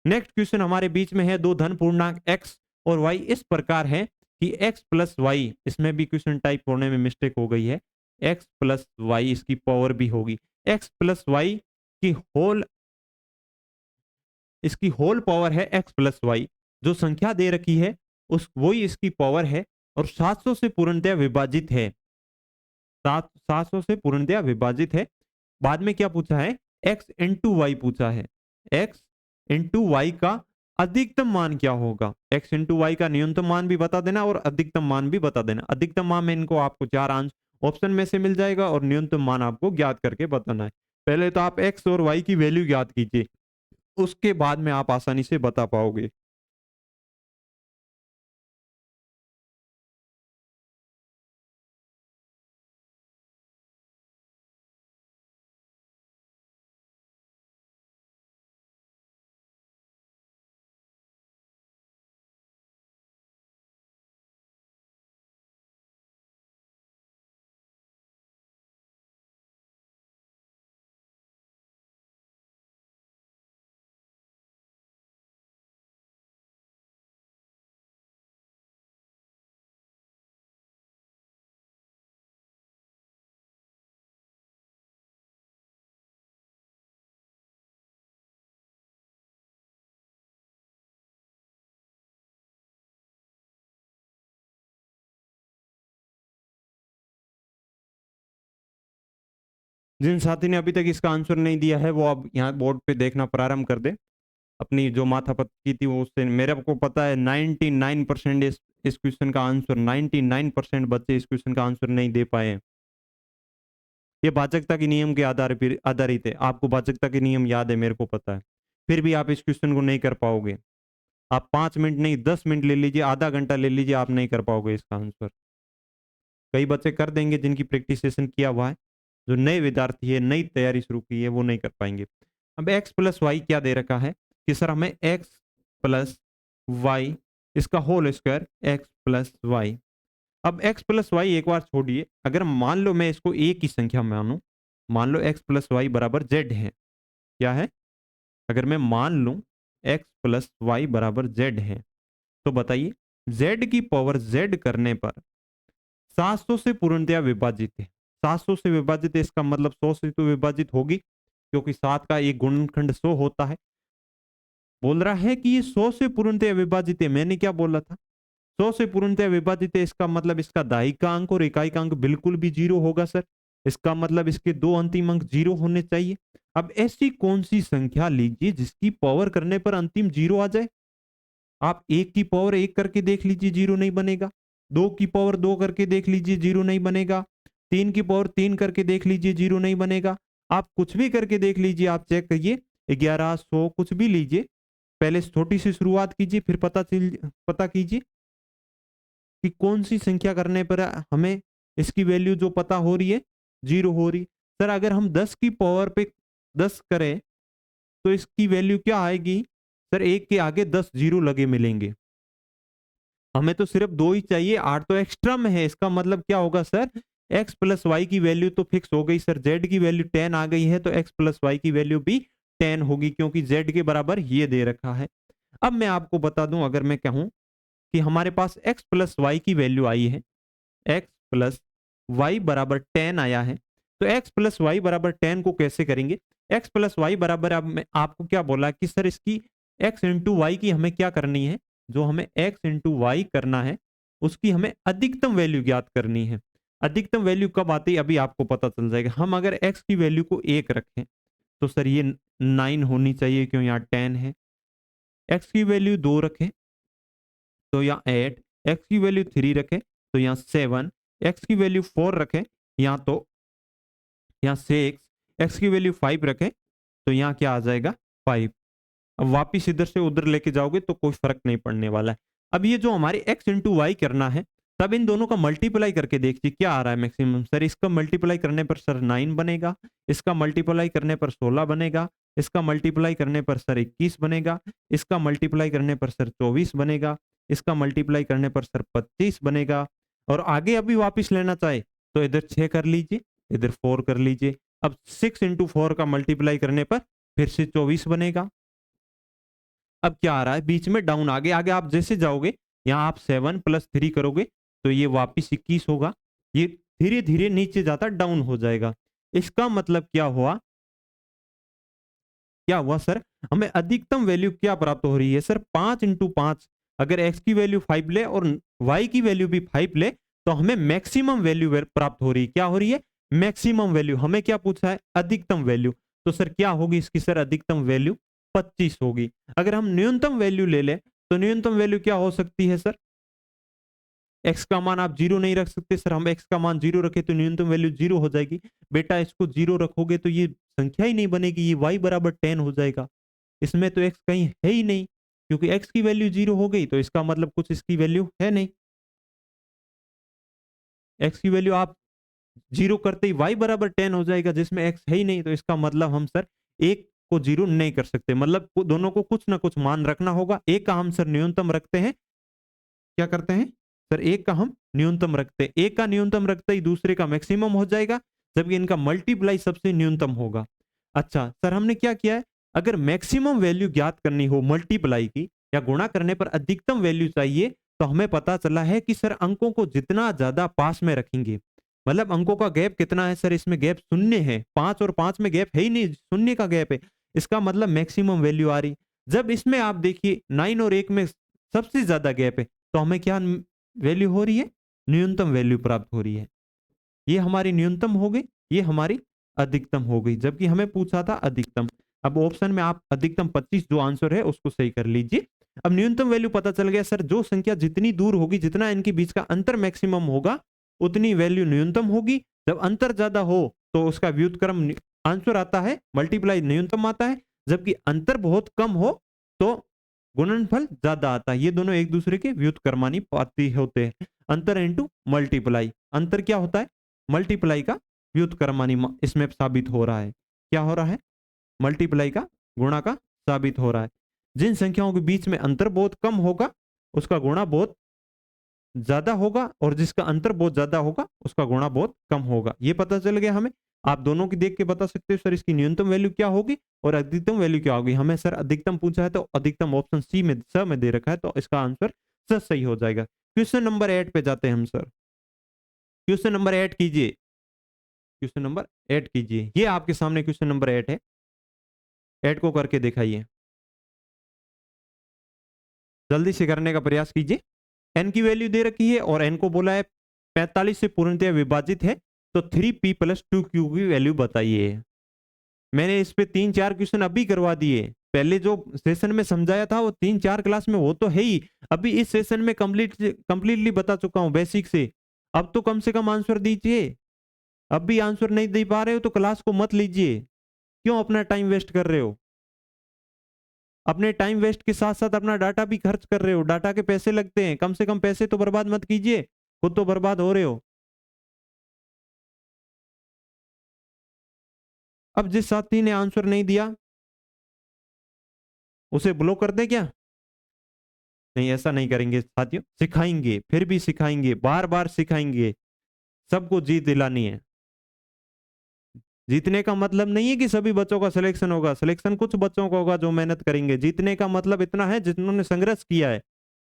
नेक्स्ट क्वेश्चन हमारे बीच में है, दो धन पूर्णांक x और y इस प्रकार है कि x प्लस वाई, इसमें भी क्वेश्चन टाइप होने में मिस्टेक हो गई है, x प्लस वाई इसकी पावर भी होगी। x प्लस वाई की होल, इसकी होल पावर है x प्लस वाई। जो संख्या दे रखी है उस वही इसकी पावर है और 700 से पूर्णतया विभाजित है। 700 से पूर्णतया विभाजित है। बाद में क्या पूछा है, x इंटू वाई पूछा है। x इंटू वाई का अधिकतम मान क्या होगा, x इंटू वाई का न्यूनतम मान भी बता देना और अधिकतम मान भी बता देना। अधिकतम मान में इनको आपको 4 आंसर ऑप्शन में से मिल जाएगा और न्यूनतम मान आपको ज्ञात करके बताना है। पहले तो आप x और y की वैल्यू ज्ञात कीजिए, उसके बाद में आप आसानी से बता पाओगे। जिन साथी ने अभी तक इसका आंसर नहीं दिया है वो अब यहाँ बोर्ड पे देखना प्रारंभ कर दे। अपनी जो माथापत की थी वो उससे, मेरे को पता है 99% इस क्वेश्चन का आंसर, 99% बच्चे इस क्वेश्चन का आंसर नहीं दे पाए हैं। ये भाजकता के नियम के आधार पर आधारित है। आपको भाजकता के नियम याद है, मेरे को पता है, फिर भी आप इस क्वेश्चन को नहीं कर पाओगे। आप 5 मिनट नहीं 10 मिनट ले लीजिए, आधा घंटा ले लीजिए, आप नहीं कर पाओगे इसका आंसर। कई बच्चे कर देंगे जिनकी प्रैक्टिस सेशन किया हुआ है, जो नए विद्यार्थी है, नई तैयारी शुरू की है, वो नहीं कर पाएंगे। अब x प्लस वाई क्या दे रखा है कि सर हमें x प्लस वाई इसका whole square x plus Y. अब x प्लस वाई एक बार छोड़िए, अगर मान लो मैं इसको एक ही संख्या मानूं, मान लो x प्लस वाई बराबर z है, क्या है, अगर मैं मान लूं x प्लस वाई बराबर z है, तो बताइए z की पावर z करने पर 700 से पूर्णतया विभाजित है। 700 से विभाजित है, इसका मतलब 100 से तो विभाजित होगी, क्योंकि 7 का एक गुणनखंड 100 होता है। बोल रहा है कि ये 100 से पूर्णतया विभाजित है, मैंने क्या बोला था, 100 से पूर्णतया विभाजित है, इसका मतलब इसका दाहिका अंक और इकाई का अंक बिल्कुल भी 0 होगा सर। इसका मतलब इसके दो अंतिम अंक 0 होने चाहिए। अब ऐसी कौन सी संख्या लीजिए जिसकी पावर करने पर अंतिम 0 आ जाए। आप 1 की पावर 1 करके देख लीजिए, 0 नहीं बनेगा। 2 की पावर 2 करके देख लीजिए, 0 नहीं बनेगा। 3 की पावर 3 करके देख लीजिए, 0 नहीं बनेगा। आप कुछ भी करके देख लीजिए, आप चेक करिए, 11, 100 कुछ भी लीजिए, पहले छोटी सी शुरुआत कीजिए, फिर पता कीजिए कि कौन सी संख्या करने पर हमें इसकी वैल्यू जो पता हो रही है 0 हो रही। सर अगर हम 10 की पावर पे 10 करें तो इसकी वैल्यू क्या आएगी सर, 1 के आगे 10 0 लगे मिलेंगे। हमें तो सिर्फ 2 ही चाहिए, 8 तो एक्स्ट्रा में है। इसका मतलब क्या होगा सर, x प्लस वाई की वैल्यू तो फिक्स हो गई सर, z की वैल्यू 10 आ गई है, तो x प्लस वाई की वैल्यू भी 10 होगी, क्योंकि z के बराबर ये दे रखा है। अब मैं आपको बता दूं, अगर मैं कहूं कि हमारे पास x प्लस वाई की वैल्यू आई है, x प्लस वाई बराबर 10 आया है, तो x प्लस वाई बराबर 10 को कैसे करेंगे। x प्लस वाई बराबर, अब मैं आपको क्या बोला कि सर इसकी x इंटू वाई की हमें क्या करनी है, जो हमें x इंटू वाई करना है उसकी हमें अधिकतम वैल्यू ज्ञात करनी है। अधिकतम वैल्यू कब आती है अभी आपको पता चल जाएगा। हम अगर x की वैल्यू को 1 रखें तो सर ये 9 होनी चाहिए, क्यों यहाँ 10 है। x की वैल्यू 2 रखें तो यहाँ 8, x की वैल्यू 3 रखें तो यहाँ 7, x की वैल्यू 4 रखें यहाँ तो यहाँ 6, x की वैल्यू 5 रखें तो यहाँ क्या आ जाएगा 5। अब वापिस इधर से उधर लेके जाओगे तो कोई फर्क नहीं पड़ने वाला है। अब ये जो हमारे x इंटू वाई करना है, तब इन दोनों का मल्टीप्लाई करके देखिए क्या आ रहा है मैक्सिमम। सर इसका मल्टीप्लाई करने पर सर 9 बनेगा, इसका मल्टीप्लाई करने पर 16 बनेगा, इसका मल्टीप्लाई करने पर सर 21 बनेगा, इसका मल्टीप्लाई करने पर सर 24 बनेगा, इसका मल्टीप्लाई करने पर सर 25 बनेगा। और आगे अभी वापिस लेना चाहे तो इधर 6 कर लीजिए, इधर 4 कर लीजिए। अब 6 इंटू 4 का मल्टीप्लाई करने पर फिर से 24 बनेगा। अब क्या आ रहा है बीच में डाउन, आगे आगे आप जैसे जाओगे, यहाँ आप 7 प्लस 3 करोगे तो ये वापिस 21 होगा। ये धीरे धीरे नीचे जाता डाउन हो जाएगा। इसका मतलब क्या हुआ, क्या हुआ सर, हमें अधिकतम वैल्यू क्या प्राप्त हो रही है सर, 5 इंटू 5। अगर x की वैल्यू 5 ले और y की वैल्यू भी 5 ले तो हमें मैक्सिमम वैल्यू प्राप्त हो रही है। क्या हो रही है, मैक्सिमम वैल्यू। हमें क्या पूछा है, अधिकतम वैल्यू। तो सर क्या होगी इसकी सर, अधिकतम वैल्यू 25 होगी। अगर हम न्यूनतम वैल्यू ले लें तो न्यूनतम वैल्यू क्या हो सकती है सर, x का मान आप 0 नहीं रख सकते सर, हम x का मान 0 रखे तो न्यूनतम वैल्यू 0 हो जाएगी। बेटा इसको 0 रखोगे तो ये संख्या ही नहीं बनेगी, ये y बराबर 10 हो जाएगा। इसमें तो x कहीं है ही नहीं, क्योंकि x की वैल्यू 0 हो गई तो इसका मतलब कुछ इसकी वैल्यू है नहीं। x की वैल्यू आप 0 करते ही y बराबर 10 हो जाएगा, जिसमें x है ही नहीं, तो इसका मतलब हम सर 1 को 0 नहीं कर सकते। मतलब दोनों को कुछ ना कुछ मान रखना होगा। एक का हम सर न्यूनतम रखते हैं, क्या करते हैं सर, एक का हम न्यूनतम रखते हैं, एक का न्यूनतम रखते ही दूसरे का मैक्सिमम हो जाएगा, जबकि इनका मल्टीप्लाई सबसे न्यूनतम होगा। अच्छा सर हमने क्या किया है, अगर मैक्सिमम वैल्यू ज्ञात करनी हो मल्टीप्लाई की या गुणा करने पर अधिकतम वैल्यू चाहिए, तो हमें पता चला है कि सर अंकों को जितना ज्यादा पास में रखेंगे, मतलब अंकों का गैप कितना है सर, इसमें गैप शून्य है, 5 और 5 में गैप है ही नहीं, शून्य का गैप है। इसका मतलब मैक्सिमम वैल्यू आ रही। जब इसमें आप देखिए 9 और 1 में सबसे ज्यादा गैप है, तो हमें क्या वैल्यू हो रही है, न्यूनतम वैल्यू प्राप्त हो रही है। ये हमारी न्यूनतम हो गई, ये हमारी अधिकतम हो गई, जबकि हमें पूछा था अधिकतम। अब ऑप्शन में आप अधिकतम 25 जो आंसर है उसको सही कर लीजिए। अब न्यूनतम वैल्यू पता चल गया सर, जो संख्या जितनी दूर होगी, जितना इनके बीच का अंतर मैक्सिमम होगा, उतनी वैल्यू न्यूनतम होगी। जब अंतर ज्यादा हो तो उसका व्युत्क्रम आंसर आता है, मल्टीप्लाई न्यूनतम आता है। जबकि अंतर बहुत कम हो तो गुणनफल ज्यादा आता है। ये दोनों एक दूसरे के व्युत्क्रमानुपाती होते हैं। अंतर इनटू मल्टीप्लाई, अंतर क्या होता है? मल्टीप्लाई का व्युत्क्रमानु इसमें साबित हो रहा है। क्या हो रहा है? मल्टीप्लाई का गुणा का साबित हो रहा है। जिन संख्याओं के बीच में अंतर बहुत कम होगा उसका गुणा बहुत ज्यादा होगा, और जिसका अंतर बहुत ज्यादा होगा उसका गुणा बहुत कम होगा। ये पता चल गया हमें। आप दोनों की देख के बता सकते हो सर इसकी न्यूनतम वैल्यू क्या होगी और अधिकतम वैल्यू क्या होगी। हमें सर अधिकतम पूछा है तो अधिकतम ऑप्शन सी में स में दे रखा है, तो इसका आंसर स सही हो जाएगा। क्वेश्चन नंबर 8 पे जाते हैं हम सर। क्वेश्चन नंबर 8 कीजिए, क्वेश्चन नंबर 8 कीजिए। ये आपके सामने क्वेश्चन नंबर 8 है, 8 को करके दिखाइए, जल्दी से करने का प्रयास कीजिए। एन की वैल्यू दे रखी है और एन को बोला है 45 से पूर्णतया विभाजित है, तो 3p + 2q की वैल्यू बताइए। मैंने इस पे 3-4 क्वेश्चन अभी करवा दिए। पहले जो सेशन में समझाया था वो 3-4 क्लास में वो तो है ही, अभी इस सेशन में कंप्लीटली बता चुका हूं बेसिक से। अब तो कम से कम आंसर दीजिए। अब भी आंसर नहीं दे पा रहे हो तो क्लास को मत लीजिए। क्यों अपना टाइम वेस्ट कर रहे हो? अपने टाइम वेस्ट के साथ साथ अपना डाटा भी खर्च कर रहे हो, डाटा के पैसे लगते हैं, कम से कम पैसे तो बर्बाद मत कीजिए, खुद तो बर्बाद हो रहे हो। अब जिस साथी ने आंसर नहीं दिया उसे ब्लॉक कर दे क्या? नहीं, ऐसा नहीं करेंगे साथियों, सिखाएंगे, फिर भी सिखाएंगे, बार बार सिखाएंगे। सबको जीत दिलानी है। जीतने का मतलब नहीं है कि सभी बच्चों का सिलेक्शन होगा, सिलेक्शन कुछ बच्चों का होगा जो मेहनत करेंगे। जीतने का मतलब इतना है जिन्होंने संघर्ष किया है।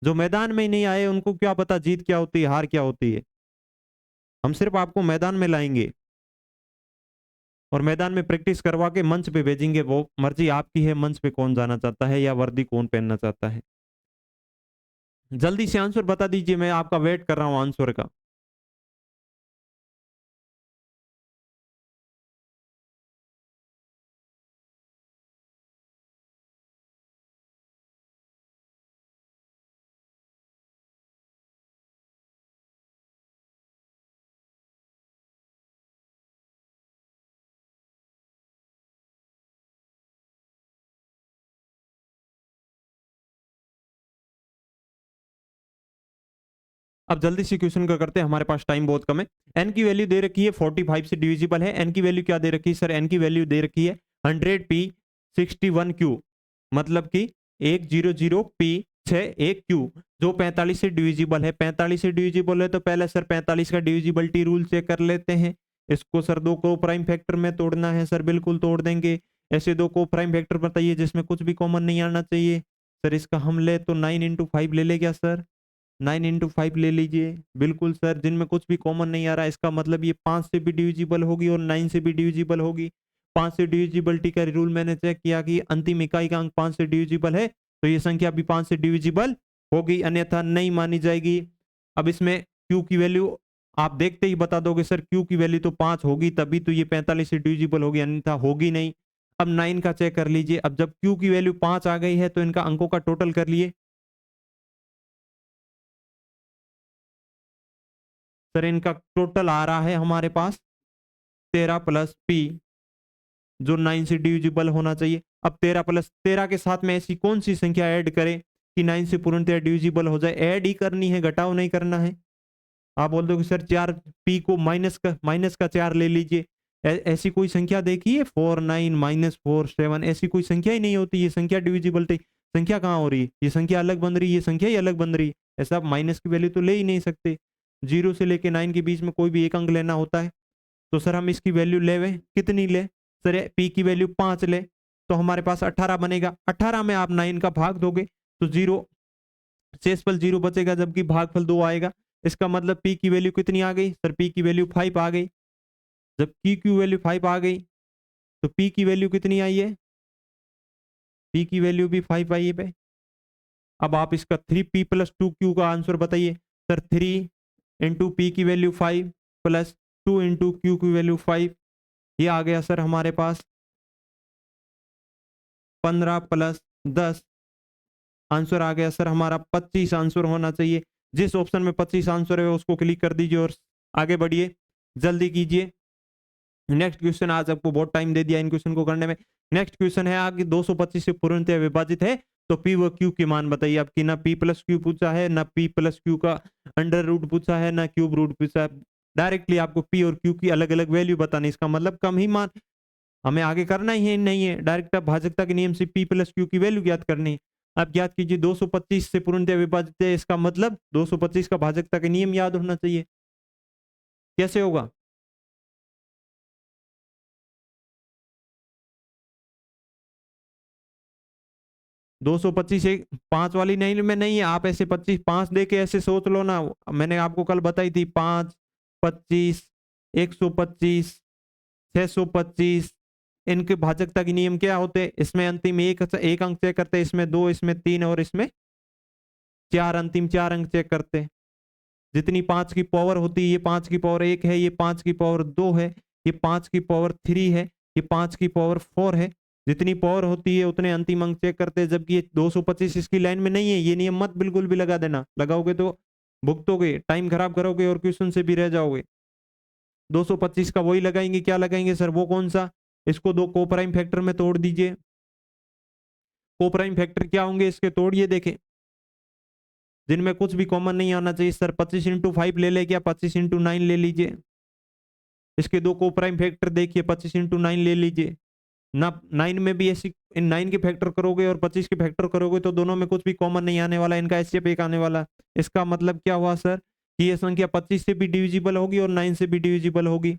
जो मैदान में ही नहीं आए उनको क्या पता जीत क्या होती है, हार क्या होती है। हम सिर्फ आपको मैदान में लाएंगे और मैदान में प्रैक्टिस करवा के मंच पे भेजेंगे। वो मर्जी आपकी है, मंच पे कौन जाना चाहता है या वर्दी कौन पहनना चाहता है। जल्दी से आंसर बता दीजिए, मैं आपका वेट कर रहा हूं आंसर का। अब जल्दी से क्वेश्चन का करते हैं, हमारे पास टाइम बहुत कम है। एन की वैल्यू दे रखी है 45 से डिविजिबल है। एन की वैल्यू क्या दे रखी है सर? एन की वैल्यू दे रखी है 100p 61q, मतलब कि 100p 61q, जो 45 से डिविजिबल है। 45 से डिविजिबल है तो पहले सर 45 का डिविजिबिलिटी रूल चेक कर लेते हैं। इसको सर दो को प्राइम फैक्टर में तोड़ना है सर, बिल्कुल तोड़ देंगे। ऐसे दो को प्राइम फैक्टर बताइए जिसमें कुछ भी कॉमन नहीं आना चाहिए। सर इसका हम ले तो 9 × 5 ले ले क्या सर? 9 × 5 ले लीजिए, बिल्कुल सर। जिनमें कुछ भी कॉमन नहीं आ रहा है इसका मतलब ये 5 से भी डिविजिबल होगी और 9 से भी डिविजिबल होगी। 5 से डिविजिबिलिटी का रूल मैंने चेक किया कि अंतिम इकाई का अंक 5 से डिविजिबल है, तो ये संख्या भी 5 से डिविजिबल होगी, अन्यथा नहीं मानी जाएगी। अब इसमें क्यू की वैल्यू आप देखते ही बता दोगे सर, क्यू की वैल्यू तो 5 होगी तभी तो ये 45 से डिविजिबल होगी, अन्यथा होगी नहीं। अब 9 का चेक कर लीजिए। अब जब क्यू की वैल्यू 5 आ गई है तो इनका अंकों का टोटल कर लिए। सर इनका टोटल आ रहा है हमारे पास 13 + p, जो 9 से डिविजिबल होना चाहिए। अब 13 + 13 के साथ में ऐसी कौन सी संख्या ऐड करें कि 9 से पूर्णतः डिविजिबल हो जाए? ऐड ही करनी है, घटाव नहीं करना है। आप बोल दो कि सर 4p को माइनस का 4 ले लीजिए। ऐसी कोई संख्या देखिए 4 9 -4 7, ऐसी कोई संख्या ही नहीं होती। ये संख्या डिविजिबल थी, संख्या कहाँ हो रही है? ये संख्या अलग बन रही है, ये संख्या ही अलग बन रही है। ऐसा आप माइनस की वैल्यू तो ले ही नहीं सकते। 0 से लेके 9 के बीच में कोई भी एक अंक लेना होता है। तो सर हम इसकी वैल्यू लेवे, कितनी ले सर? p की वैल्यू 5 ले तो हमारे पास 18 बनेगा। 18 में आप 9 का भाग दोगे तो 0 शेषफल 0 बचेगा, जबकि भागफल 2 आएगा। इसका मतलब p की वैल्यू कितनी आ गई सर? p की वैल्यू 5 आ गई। जब p की वैल्यू 5 आ गई तो p की वैल्यू कितनी आई है? p की वैल्यू भी 5 आई है पे। अब आप इसका 3p + 2q का आंसर बताइए सर। 3 × p की वैल्यू 5 + 2 × q की वैल्यू 5, ये आ गया सर हमारे पास 15 + 10, आंसर आ गया सर हमारा 25 आंसर होना चाहिए। जिस ऑप्शन में 25 आंसर है उसको क्लिक कर दीजिए और आगे बढ़िए, जल्दी कीजिए। नेक्स्ट क्वेश्चन, आज आपको बहुत टाइम दे दिया इन क्वेश्चन को करने में। नेक्स्ट क्वेश्चन है आगे 225 से पूर्णतः विभाजित है तो पी व क्यू के मान बताइए आपकी, ना पी प्लस क्यू पूछा है, ना पी प्लस क्यू का अंडर रूट पूछा है, ना क्यूब रूट पूछा है। डायरेक्टली आपको पी और क्यू की अलग अलग वैल्यू बतानी, इसका मतलब कम ही मान हमें आगे करना ही है नहीं है, डायरेक्ट आप भाजकता के नियम से पी प्लस क्यू की वैल्यू ज्ञात करनी है। आप ज्ञात कीजिए 225 से पूर्णतः विभाजित है, इसका मतलब 225 का भाजकता का नियम याद होना चाहिए। कैसे होगा? 225 एक 5 वाली नहीं में नहीं है, आप ऐसे 25 5 दे के ऐसे सोच लो ना। मैंने आपको कल बताई थी 5 25 125 625, इनके भाजकता के नियम क्या होते हैं? इसमें अंतिम एक अंक चेक करते हैं, इसमें 2, इसमें 3 और इसमें 4, अंतिम 4 अंक चेक करते हैं। जितनी 5 की पावर होती है, ये 5 की पावर 1 है, ये 5 की पावर 2 है, ये 5 की पावर 3 है, ये 5 की पावर 4 है। जितनी पावर होती है उतने अंतिम अंक चेक करते हैं, जबकि ये 225 इसकी लाइन में नहीं है। ये नियम मत बिल्कुल भी लगा देना, लगाओगे तो भुगतोगे, टाइम खराब करोगे और क्वेश्चन से भी रह जाओगे। 225 का वही लगाएंगे, क्या लगाएंगे सर? वो कौन सा? इसको दो कोप्राइम फैक्टर में तोड़ दीजिए। कोप्राइम फैक्टर क्या होंगे इसके? तोड़िए देखें, जिनमें कुछ भी कॉमन नहीं आना चाहिए। सर 25 इंटू 5 ले ले, क्या 25 इंटू 9 ले लीजिए। इसके दो कोप्राइम फैक्टर देखिए, 25 इंटू 9 ले लीजिए ना। 9 में भी ऐसी, इन 9 के फैक्टर करोगे और 25 के फैक्टर करोगे तो दोनों में कुछ भी कॉमन नहीं आने वाला, इनका एचसीएफ एक आने वाला। इसका मतलब क्या हुआ सर कि ये संख्या 25 से भी डिविजिबल होगी और 9 से भी डिविजिबल होगी।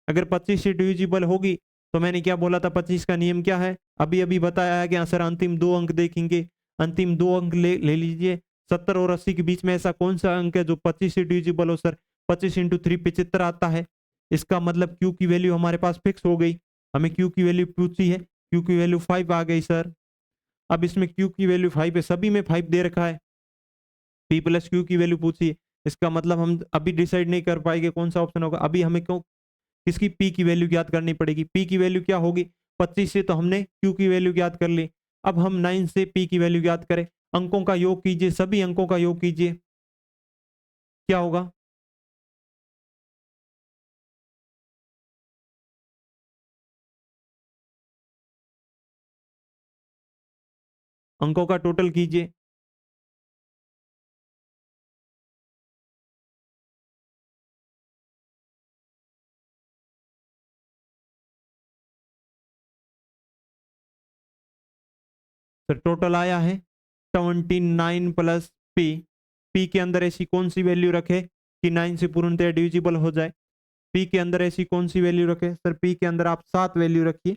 अगर 25 से डिविजिबल होगी तो मैंने क्या बोला था, 25 का नियम क्या है? अभी अभी बताया है क्या सर? अंतिम 2 अंक देखेंगे, अंतिम 2 अंक ले लीजिए। 70 और 80 के बीच में ऐसा कौन सा अंक है जो 25 से डिविजिबल हो? सर 25 इंटू 3 75 आता है। इसका मतलब क्यू की वैल्यू हमारे पास फिक्स हो गई। हमें क्यू की वैल्यू पूछी है, क्यू की वैल्यू 5 आ गई सर। अब इसमें क्यू की वैल्यू 5 है, सभी में 5 दे रखा है। पी प्लस क्यू की वैल्यू पूछी है, इसका मतलब हम अभी डिसाइड नहीं कर पाएंगे कौन सा ऑप्शन होगा। अभी हमें क्यों किसकी पी की वैल्यू ज्ञात करनी पड़ेगी। पी की वैल्यू क्या होगी? 25 से तो हमने क्यू की वैल्यू ज्ञात कर ली। अब हम 9 से पी की वैल्यू ज्ञात करें। अंकों का योग कीजिए, सभी अंकों का योग कीजिए, क्या होगा? अंकों का टोटल कीजिए। तो टोटल आया है 79 प्लस पी। पी के अंदर ऐसी कौन सी वैल्यू रखे कि 9 से पूर्णतः डिविजिबल हो जाए? पी के अंदर ऐसी कौन सी वैल्यू रखे? सर पी के अंदर आप 7 वैल्यू रखिए,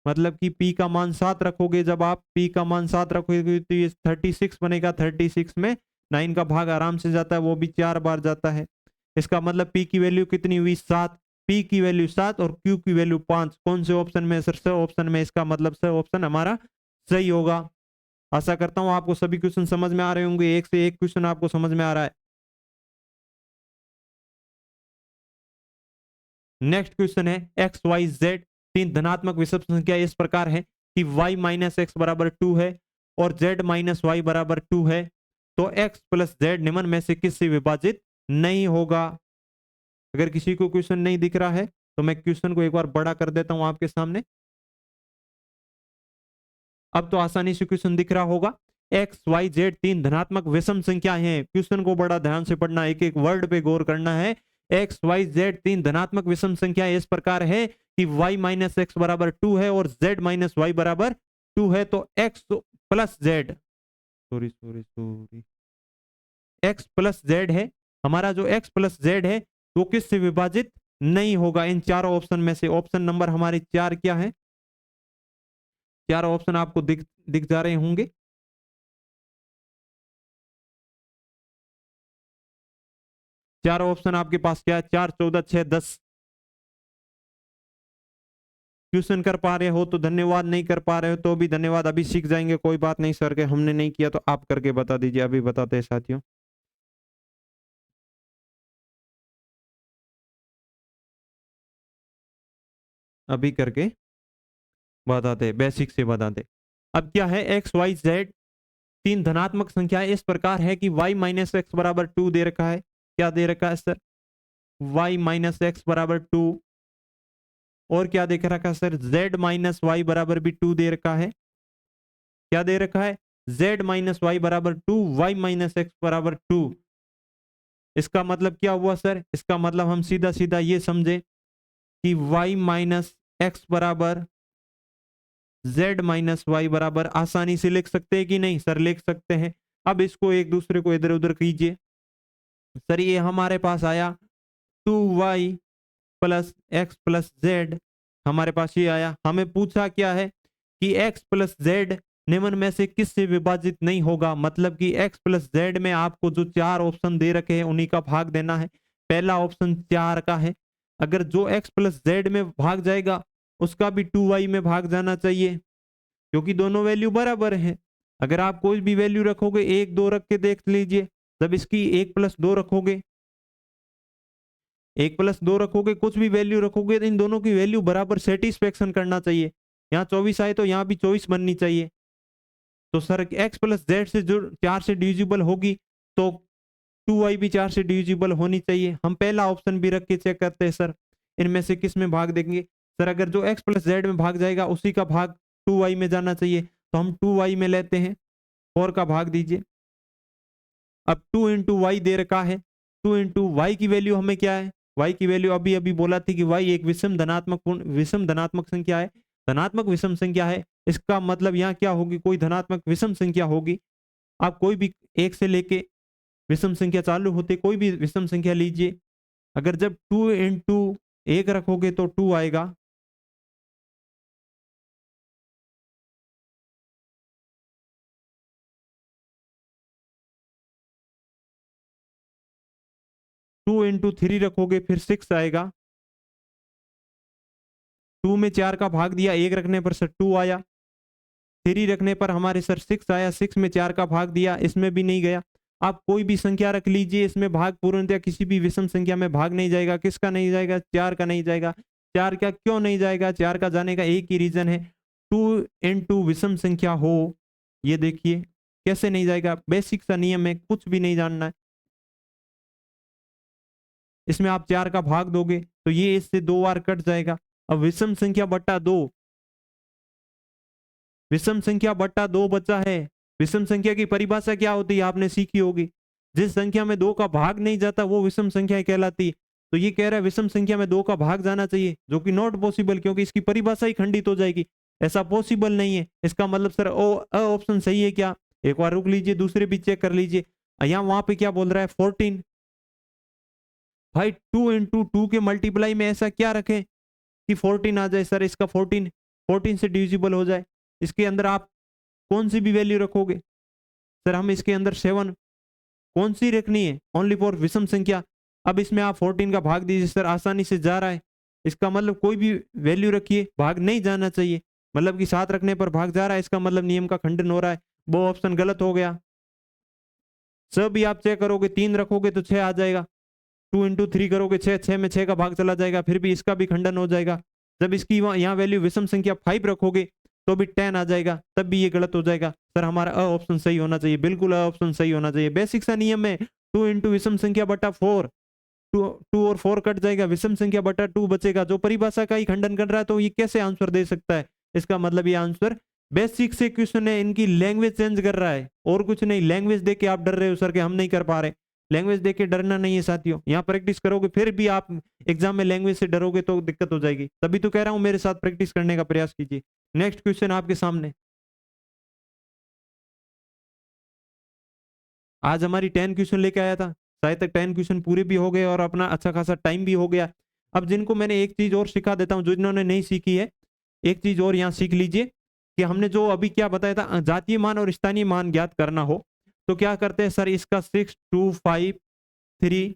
मतलब कि पी का मान 7 रखोगे। जब आप पी का मान 7 रखोगे तो ये 36 बनेगा। 36 में 9 का भाग आराम से जाता है, वो भी 4 बार जाता है। इसका मतलब पी की वैल्यू कितनी हुई? 7। पी की वैल्यू 7 और क्यू की वैल्यू 5। कौन से ऑप्शन में सर? स ऑप्शन में। इसका मतलब स ऑप्शन हमारा सही होगा। आशा करता हूं आपको सभी क्वेश्चन समझ में आ रहे होंगे, एक से एक क्वेश्चन आपको समझ में आ रहा है। नेक्स्ट क्वेश्चन है एक्स वाई जेड 3 धनात्मक विषम संख्या इस प्रकार है कि y माइनस एक्स बराबर 2 है और z माइनस वाई बराबर 2 है, तो x प्लस जेड निम्न में से किससे विभाजित नहीं होगा? अगर किसी को क्वेश्चन नहीं दिख रहा है तो मैं क्वेश्चन को एक बार बड़ा कर देता हूं आपके सामने। अब तो आसानी से क्वेश्चन दिख रहा होगा। एक्स वाई जेड 3 धनात्मक विषम संख्या है। क्वेश्चन को बड़ा ध्यान से पढ़ना, एक एक वर्ड पे गौर करना है। एक्स वाई जेड 3 धनात्मक विषम संख्या इस प्रकार है कि y माइनस एक्स बराबर 2 है और z माइनस वाई बराबर 2 है, तो x plus Z, sorry sorry sorry, x plus Z है। हमारा जो x प्लस जेड है वो किससे विभाजित नहीं होगा? इन चारों ऑप्शन में से। ऑप्शन नंबर हमारे 4 क्या है? चार ऑप्शन आपको दिख दिख जा रहे होंगे। चार ऑप्शन आपके पास क्या है? 4 14 6 10। क्वेश्चन कर पा रहे हो तो धन्यवाद, नहीं कर पा रहे हो तो भी धन्यवाद। अभी सीख जाएंगे, कोई बात नहीं सर के हमने नहीं किया तो आप करके बता दीजिए। अभी बताते हैं साथियों, अभी करके बताते, बेसिक से बताते। अब क्या है? एक्स वाई जेड 3 धनात्मक संख्या इस प्रकार है कि y माइनस एक्स बराबर 2 दे रखा है। क्या दे रखा है सर? y माइनस एक्स बराबर 2। और क्या देख रखा है सर? z माइनस वाई बराबर भी 2 दे रखा है। क्या दे रखा है, z माइनस वाई बराबर 2, वाई माइनस एक्स बराबर 2। इसका मतलब क्या हुआ सर, इसका मतलब हम सीधा सीधा ये समझे कि y माइनस एक्स बराबर z माइनस वाई बराबर, आसानी से लिख सकते हैं कि नहीं सर, लिख सकते हैं। अब इसको एक दूसरे को इधर उधर कीजिए सर, ये हमारे पास आया 2y plus x plus Z, हमारे पास ये आया। हमें पूछा क्या है कि x प्लस जेड निम्न में से किस से विभाजित नहीं होगा, मतलब कि x प्लस जेड में आपको जो 4 ऑप्शन दे रखे हैं उन्हीं का भाग देना है। पहला ऑप्शन 4 का है, अगर जो x प्लस जेड में भाग जाएगा उसका भी 2y में भाग जाना चाहिए, क्योंकि दोनों वैल्यू बराबर है। अगर आप कोई भी वैल्यू रखोगे, 1 2 रख के देख लीजिए, जब इसकी 1 प्लस 2 रखोगे, 1 प्लस 2 रखोगे, कुछ भी वैल्यू रखोगे तो इन दोनों की वैल्यू बराबर सेटिस्फेक्शन करना चाहिए। यहाँ 24 आए तो यहाँ भी 24 बननी चाहिए। तो सर x प्लस जेड से जो 4 से डिविजिबल होगी तो 2y भी 4 से डिविजिबल होनी चाहिए। हम पहला ऑप्शन भी रख के चेक करते हैं सर, इनमें से किस में भाग देंगे। सर अगर जो x प्लस जेड में भाग जाएगा उसी का भाग 2y में जाना चाहिए, तो हम 2y में लेते हैं, 4 का भाग दीजिए। अब 2 इंटू वाई दे रखा है, 2 इंटू वाई की वैल्यू हमें क्या है, y की वैल्यू अभी अभी बोला थी कि y एक विषम धनात्मक संख्या है, धनात्मक विषम संख्या है। इसका मतलब यहाँ क्या होगी, कोई धनात्मक विषम संख्या होगी। आप कोई भी एक से लेके विषम संख्या चालू होते कोई भी विषम संख्या लीजिए, अगर जब 2 इंटू 1 रखोगे तो 2 आएगा, टू इंटू 3 रखोगे फिर 6 आएगा, 2 में 4 का भाग दिया, 1 रखने पर सर 2 आया, 3 रखने पर हमारे सर 6 आया, 6 में 4 का भाग दिया, इसमें भी नहीं गया। आप कोई भी संख्या रख लीजिए, इसमें भाग पूर्णतः किसी भी विषम संख्या में भाग नहीं जाएगा। किसका नहीं जाएगा, 4 का नहीं जाएगा। 4 का क्यों नहीं जाएगा, 4 का जाने का एक ही रीजन है, 2 इंटू विषम संख्या हो। ये देखिए कैसे नहीं जाएगा, बेसिक सा नियम है, कुछ भी नहीं जानना है। इसमें आप 4 का भाग दोगे तो ये इससे 2 बार कट जाएगा। अब विषम संख्या बट्टा 2, विषम संख्या बट्टा 2 बचा है। विषम संख्या की परिभाषा क्या होती है आपने सीखी होगी, जिस संख्या में 2 का भाग नहीं जाता वो विषम संख्या कहलाती। तो ये कह रहा है विषम संख्या में 2 का भाग जाना चाहिए, जो कि नॉट पॉसिबल, क्योंकि इसकी परिभाषा ही खंडित हो जाएगी, ऐसा पॉसिबल नहीं है। इसका मतलब सर ऑप्शन सही है क्या, एक बार रुक लीजिए, दूसरे भी चेक कर लीजिए। यहाँ वहां पे क्या बोल रहा है 14, भाई 2 इंटू 2 के मल्टीप्लाई में ऐसा क्या रखें कि 14 आ जाए। सर इसका 14 से डिविजिबल हो जाए। इसके अंदर आप कौन सी भी वैल्यू रखोगे, सर हम इसके अंदर 7 कौन सी रखनी है, ओनली फॉर विषम संख्या। अब इसमें आप 14 का भाग दीजिए, सर आसानी से जा रहा है। इसका मतलब कोई भी वैल्यू रखिए, भाग नहीं जाना चाहिए, मतलब कि 7 रखने पर भाग जा रहा है, इसका मतलब नियम का खंडन हो रहा है। वो ऑप्शन गलत हो गया। सब भी आप चेक करोगे, 3 रखोगे तो 6 आ जाएगा, 2 इंटू 3 करोगे 6, 6 में 6 का भाग चला जाएगा, फिर भी इसका भी खंडन हो जाएगा। जब इसकी यहाँ वैल्यू विषम संख्या 5 रखोगे तो भी 10 आ जाएगा, तब भी ये गलत हो जाएगा। सर हमारा ऑप्शन सही होना चाहिए, बिल्कुल ऑप्शन सही होना चाहिए। बेसिक सा नियम है, 2 इंटू विषम संख्या बटा 4, 2 और 4 कट जाएगा, विषम संख्या बटा 2 बचेगा, जो परिभाषा का ही खंडन कर रहा है। तो ये कैसे आंसर दे सकता है, इसका मतलब ये आंसर बेसिक से क्वेश्चन है, इनकी लैंग्वेज चेंज कर रहा है और कुछ नहीं। लैंग्वेज देख के आप डर रहे हो सर कि हम नहीं कर पा रहे, लैंग्वेज देख के डरना नहीं है साथियों। यहाँ प्रैक्टिस करोगे, फिर भी आप एग्जाम में लैंग्वेज से डरोगे तो दिक्कत हो जाएगी। तभी तो कह रहा हूं मेरे साथ प्रैक्टिस करने का प्रयास कीजिए। नेक्स्ट क्वेश्चन आपके सामने, आज हमारी 10 क्वेश्चन लेके आया था, शायद तक 10 क्वेश्चन पूरे भी हो गए और अपना अच्छा खासा टाइम भी हो गया। अब जिनको मैंने एक चीज और सिखा देता हूँ, जो जिन्होंने नहीं सीखी है, एक चीज और यहाँ सीख लीजिए कि हमने जो अभी क्या बताया था, जातीय मान और स्थानीय मान ज्ञात करना हो तो क्या करते हैं सर, इसका 6 2 5 3,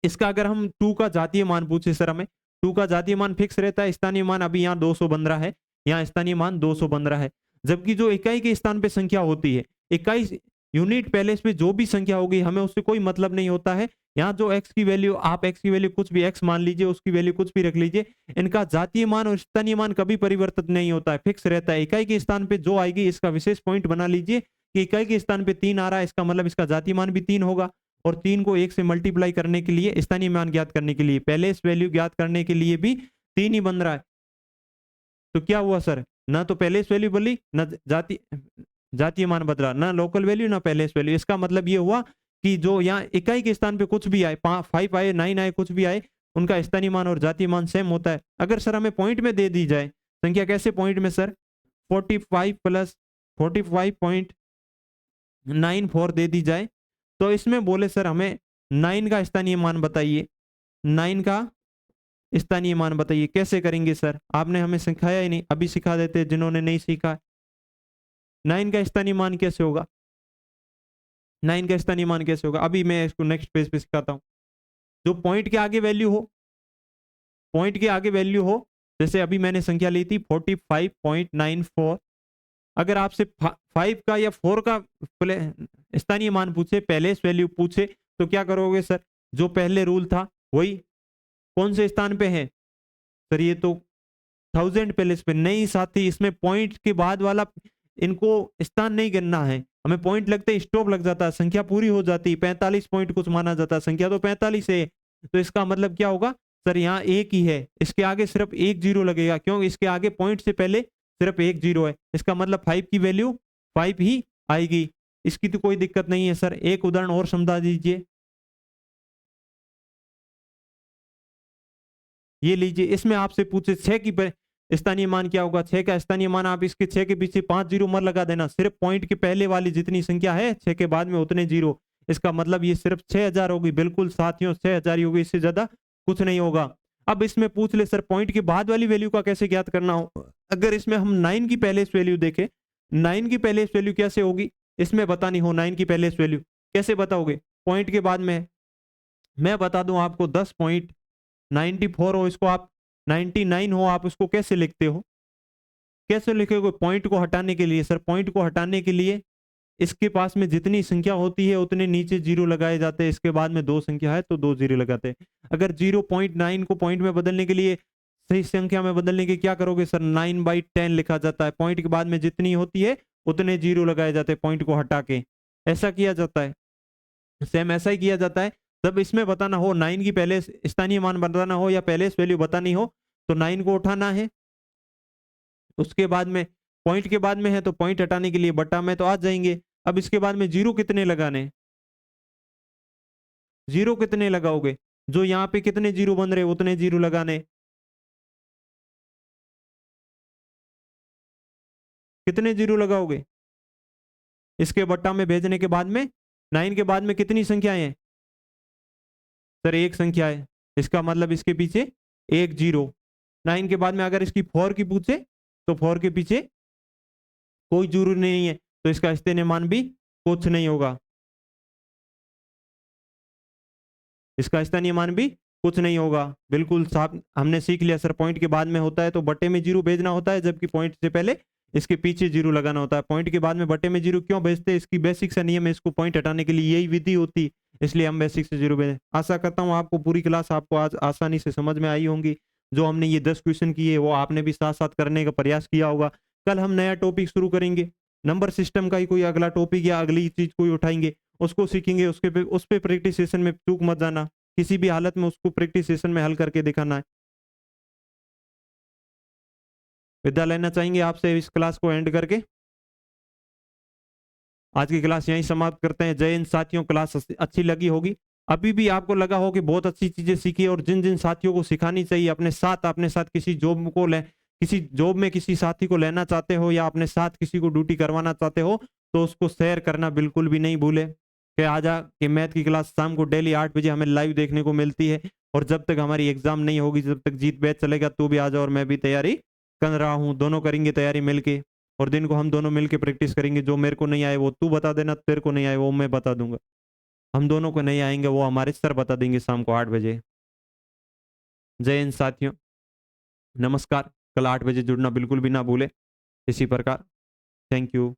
इसका अगर हम 2 का जातीय मान पूछे सर, हमें 2 का जातीय मान फिक्स रहता है, स्थानीय मान अभी यहाँ 200 बन रहा है, यहाँ स्थानीय मान 200 बन रहा है। जबकि जो इकाई के स्थान पे संख्या होती है, इकाई यूनिट पैलेस में जो भी संख्या होगी हमें उससे कोई मतलब नहीं होता है। यहाँ जो x की वैल्यू, आप x की वैल्यू कुछ भी x मान लीजिए, उसकी वैल्यू कुछ भी रख लीजिए, इनका जातीय मान और स्थानीय मान कभी परिवर्तित नहीं होता है, फिक्स रहता है। इकाई के स्थान पे जो आएगी, इसका विशेष पॉइंट बना लीजिए कि इकाई के स्थान पे 3 आ रहा है, इसका मतलब इसका जातीय मान भी 3 होगा। और 3 को 1 से मल्टीप्लाई करने के लिए, स्थानीय मान ज्ञात करने के लिए, पैलेस वैल्यू ज्ञात करने के लिए भी 3 ही बन रहा है। तो क्या हुआ सर, ना तो पहलेस वैल्यू बदली, ना जातीय मान बदला, ना लोकल वैल्यू ना पहलेस वैल्यू। इसका मतलब ये हुआ कि जो यहाँ इकाई के स्थान पे कुछ भी आए, 5 आए, 9 आए, कुछ भी आए, उनका स्थानीय मान और जातीय मान सेम होता है। अगर सर हमें पॉइंट में दे दी जाए संख्या, कैसे पॉइंट में सर, 45 प्लस 45.94 दे दी जाए, तो इसमें बोले सर हमें 9 का स्थानीय मान बताइए, 9 का स्थानीय मान बताइए। कैसे करेंगे सर, आपने हमें सिखाया ही नहीं, अभी सिखा देते जिन्होंने नहीं सीखा। 9 का स्थानीय मान कैसे होगा, 9 का स्थानीय मान कैसे होगा, अभी मैं इसको नेक्स्ट पेज पे सिखाता हूँ। जो पॉइंट के आगे वैल्यू हो, पॉइंट के आगे वैल्यू हो, जैसे अभी मैंने संख्या ली थी 45.94, अगर आपसे 5 का या 4 का स्थानीय मान पूछे, पहलेस वैल्यू पूछे, तो क्या करोगे सर, जो पहले रूल था वही। कौन से स्थान पे है सर, ये तो 1000 प्लेस पे। नहीं साथी, इसमें पॉइंट के बाद वाला इनको स्थान नहीं गिनना है, हमें पॉइंट लगते ही स्टॉप लग जाता है, संख्या पूरी हो जाती है, 45 पॉइंट कुछ माना जाता है, संख्या तो 45 है। तो इसका मतलब क्या होगा सर, यहाँ एक ही है, इसके आगे सिर्फ एक जीरो लगेगा, क्यों, इसके आगे पॉइंट से पहले सिर्फ एक जीरो है, इसका मतलब 5 की वैल्यू 5 ही आएगी। इसकी तो कोई दिक्कत नहीं है सर। एक उदाहरण और समझा दीजिए, ये लीजिए, इसमें आपसे पूछे 6 की स्थानीय मान क्या होगा। 6 का स्थानीय मान, आप इसके 6 के पीछे 5 जीरो मत लगा देना, सिर्फ पॉइंट के पहले वाली जितनी संख्या है 6 के बाद में उतने जीरो, इसका मतलब ये सिर्फ 6000 होगी। बिल्कुल साथियों, 6000 ही होगी, इससे ज्यादा कुछ नहीं होगा। अब इसमें पूछ ले सर पॉइंट के बाद वाली वैल्यू का कैसे ज्ञात करना हो। अगर इसमें हम 9 की पहलेस वैल्यू देखें, 9 की पहलेस वैल्यू कैसे होगी, इसमें बतानी हो 9 की पहलेस वैल्यू कैसे बताओगे, पॉइंट के बाद में। मैं बता दूं आपको, 10.94 हो, इसको आप 99 हो, आप उसको कैसे लिखते हो, कैसे लिखोगे, पॉइंट को हटाने के लिए सर, पॉइंट को हटाने के लिए इसके पास में जितनी संख्या होती है उतने नीचे जीरो लगाए जाते हैं, इसके बाद में 2 संख्या है तो 2 जीरो लगाते हैं। अगर 0.9 को पॉइंट में बदलने के लिए, सही संख्या में बदलने के क्या करोगे सर, 9/10 लिखा जाता है, पॉइंट के बाद में जितनी होती है उतने जीरो लगाए जाते हैं पॉइंट को हटा के, ऐसा किया जाता है। सेम ऐसा ही किया जाता है। जब इसमें बताना हो 9 की पहले स्थानीय मान बताना हो या पहले वैल्यू बतानी हो, तो 9 को उठाना है, उसके बाद में पॉइंट के बाद में है तो पॉइंट हटाने के लिए बटा में तो आ जाएंगे। अब इसके बाद में जीरो कितने लगाने, जीरो कितने लगाओगे, जो यहाँ पे कितने जीरो बन रहे उतने जीरो लगाने, कितने जीरो लगाओगे, इसके बट्टा में भेजने के बाद में 9 के बाद में कितनी संख्याएं हैं सर, एक संख्या है, इसका मतलब इसके पीछे एक जीरो। 9 के बाद में अगर इसकी 4 की पूछे तो 4 के पीछे कोई जरूरी नहीं है, तो इसका स्थानीय मान भी कुछ नहीं होगा, इसका स्थानीय मान भी कुछ नहीं होगा। बिल्कुल साफ हमने सीख लिया सर, पॉइंट के बाद में होता है तो बटे में जीरो भेजना होता है, जबकि पॉइंट से पहले इसके पीछे जीरो लगाना होता है। पॉइंट के बाद में बटे में जीरो क्यों भेजते हैं, इसकी बेसिक सा नियम है, इसको पॉइंट हटाने के लिए यही विधि होती, इसलिए हम बेसिक से जीरो भेजें। आशा करता हूँ आपको पूरी क्लास आपको आज आसानी से समझ में आई होंगी। जो हमने ये 10 क्वेश्चन किए वो आपने भी साथ साथ करने का प्रयास किया होगा। कल हम नया टॉपिक शुरू करेंगे, नंबर सिस्टम का ही कोई अगला टॉपिक या अगली चीज कोई उठाएंगे, उसको सीखेंगे, उस पर प्रैक्टिस सेशन में चूक मत जाना, किसी भी हालत में उसको प्रैक्टिस सेशन में हल करके दिखाना है। विदा लेना चाहेंगे आपसे इस क्लास को एंड करके। आज की क्लास यहीं समाप्त करते हैं। जय हिंद साथियों, क्लास अच्छी लगी होगी, अभी भी आपको लगा हो कि बहुत अच्छी चीजें सीखी, और जिन जिन साथियों को सिखानी चाहिए अपने साथ किसी जॉब को ले, किसी जॉब में किसी साथी को लेना चाहते हो या अपने साथ किसी को ड्यूटी करवाना चाहते हो, तो उसको शेयर करना बिल्कुल भी नहीं भूले कि आजा कि मैथ की क्लास शाम को डेली 8 बजे हमें लाइव देखने को मिलती है, और जब तक हमारी एग्जाम नहीं होगी, जब तक जीत बैच चलेगा, तो भी आ जाओ, और मैं भी तैयारी कर रहा हूँ, दोनों करेंगे तैयारी मिलके, और दिन को हम दोनों मिलके प्रैक्टिस करेंगे। जो मेरे को नहीं आए वो तू बता देना, तेरे को नहीं आए वो मैं बता दूंगा, हम दोनों को नहीं आएंगे वो हमारे सर बता देंगे शाम को 8 बजे। जय हिंद साथियों, नमस्कार। कल 8 बजे जुड़ना बिल्कुल भी ना भूले। इसी प्रकार, थैंक यू।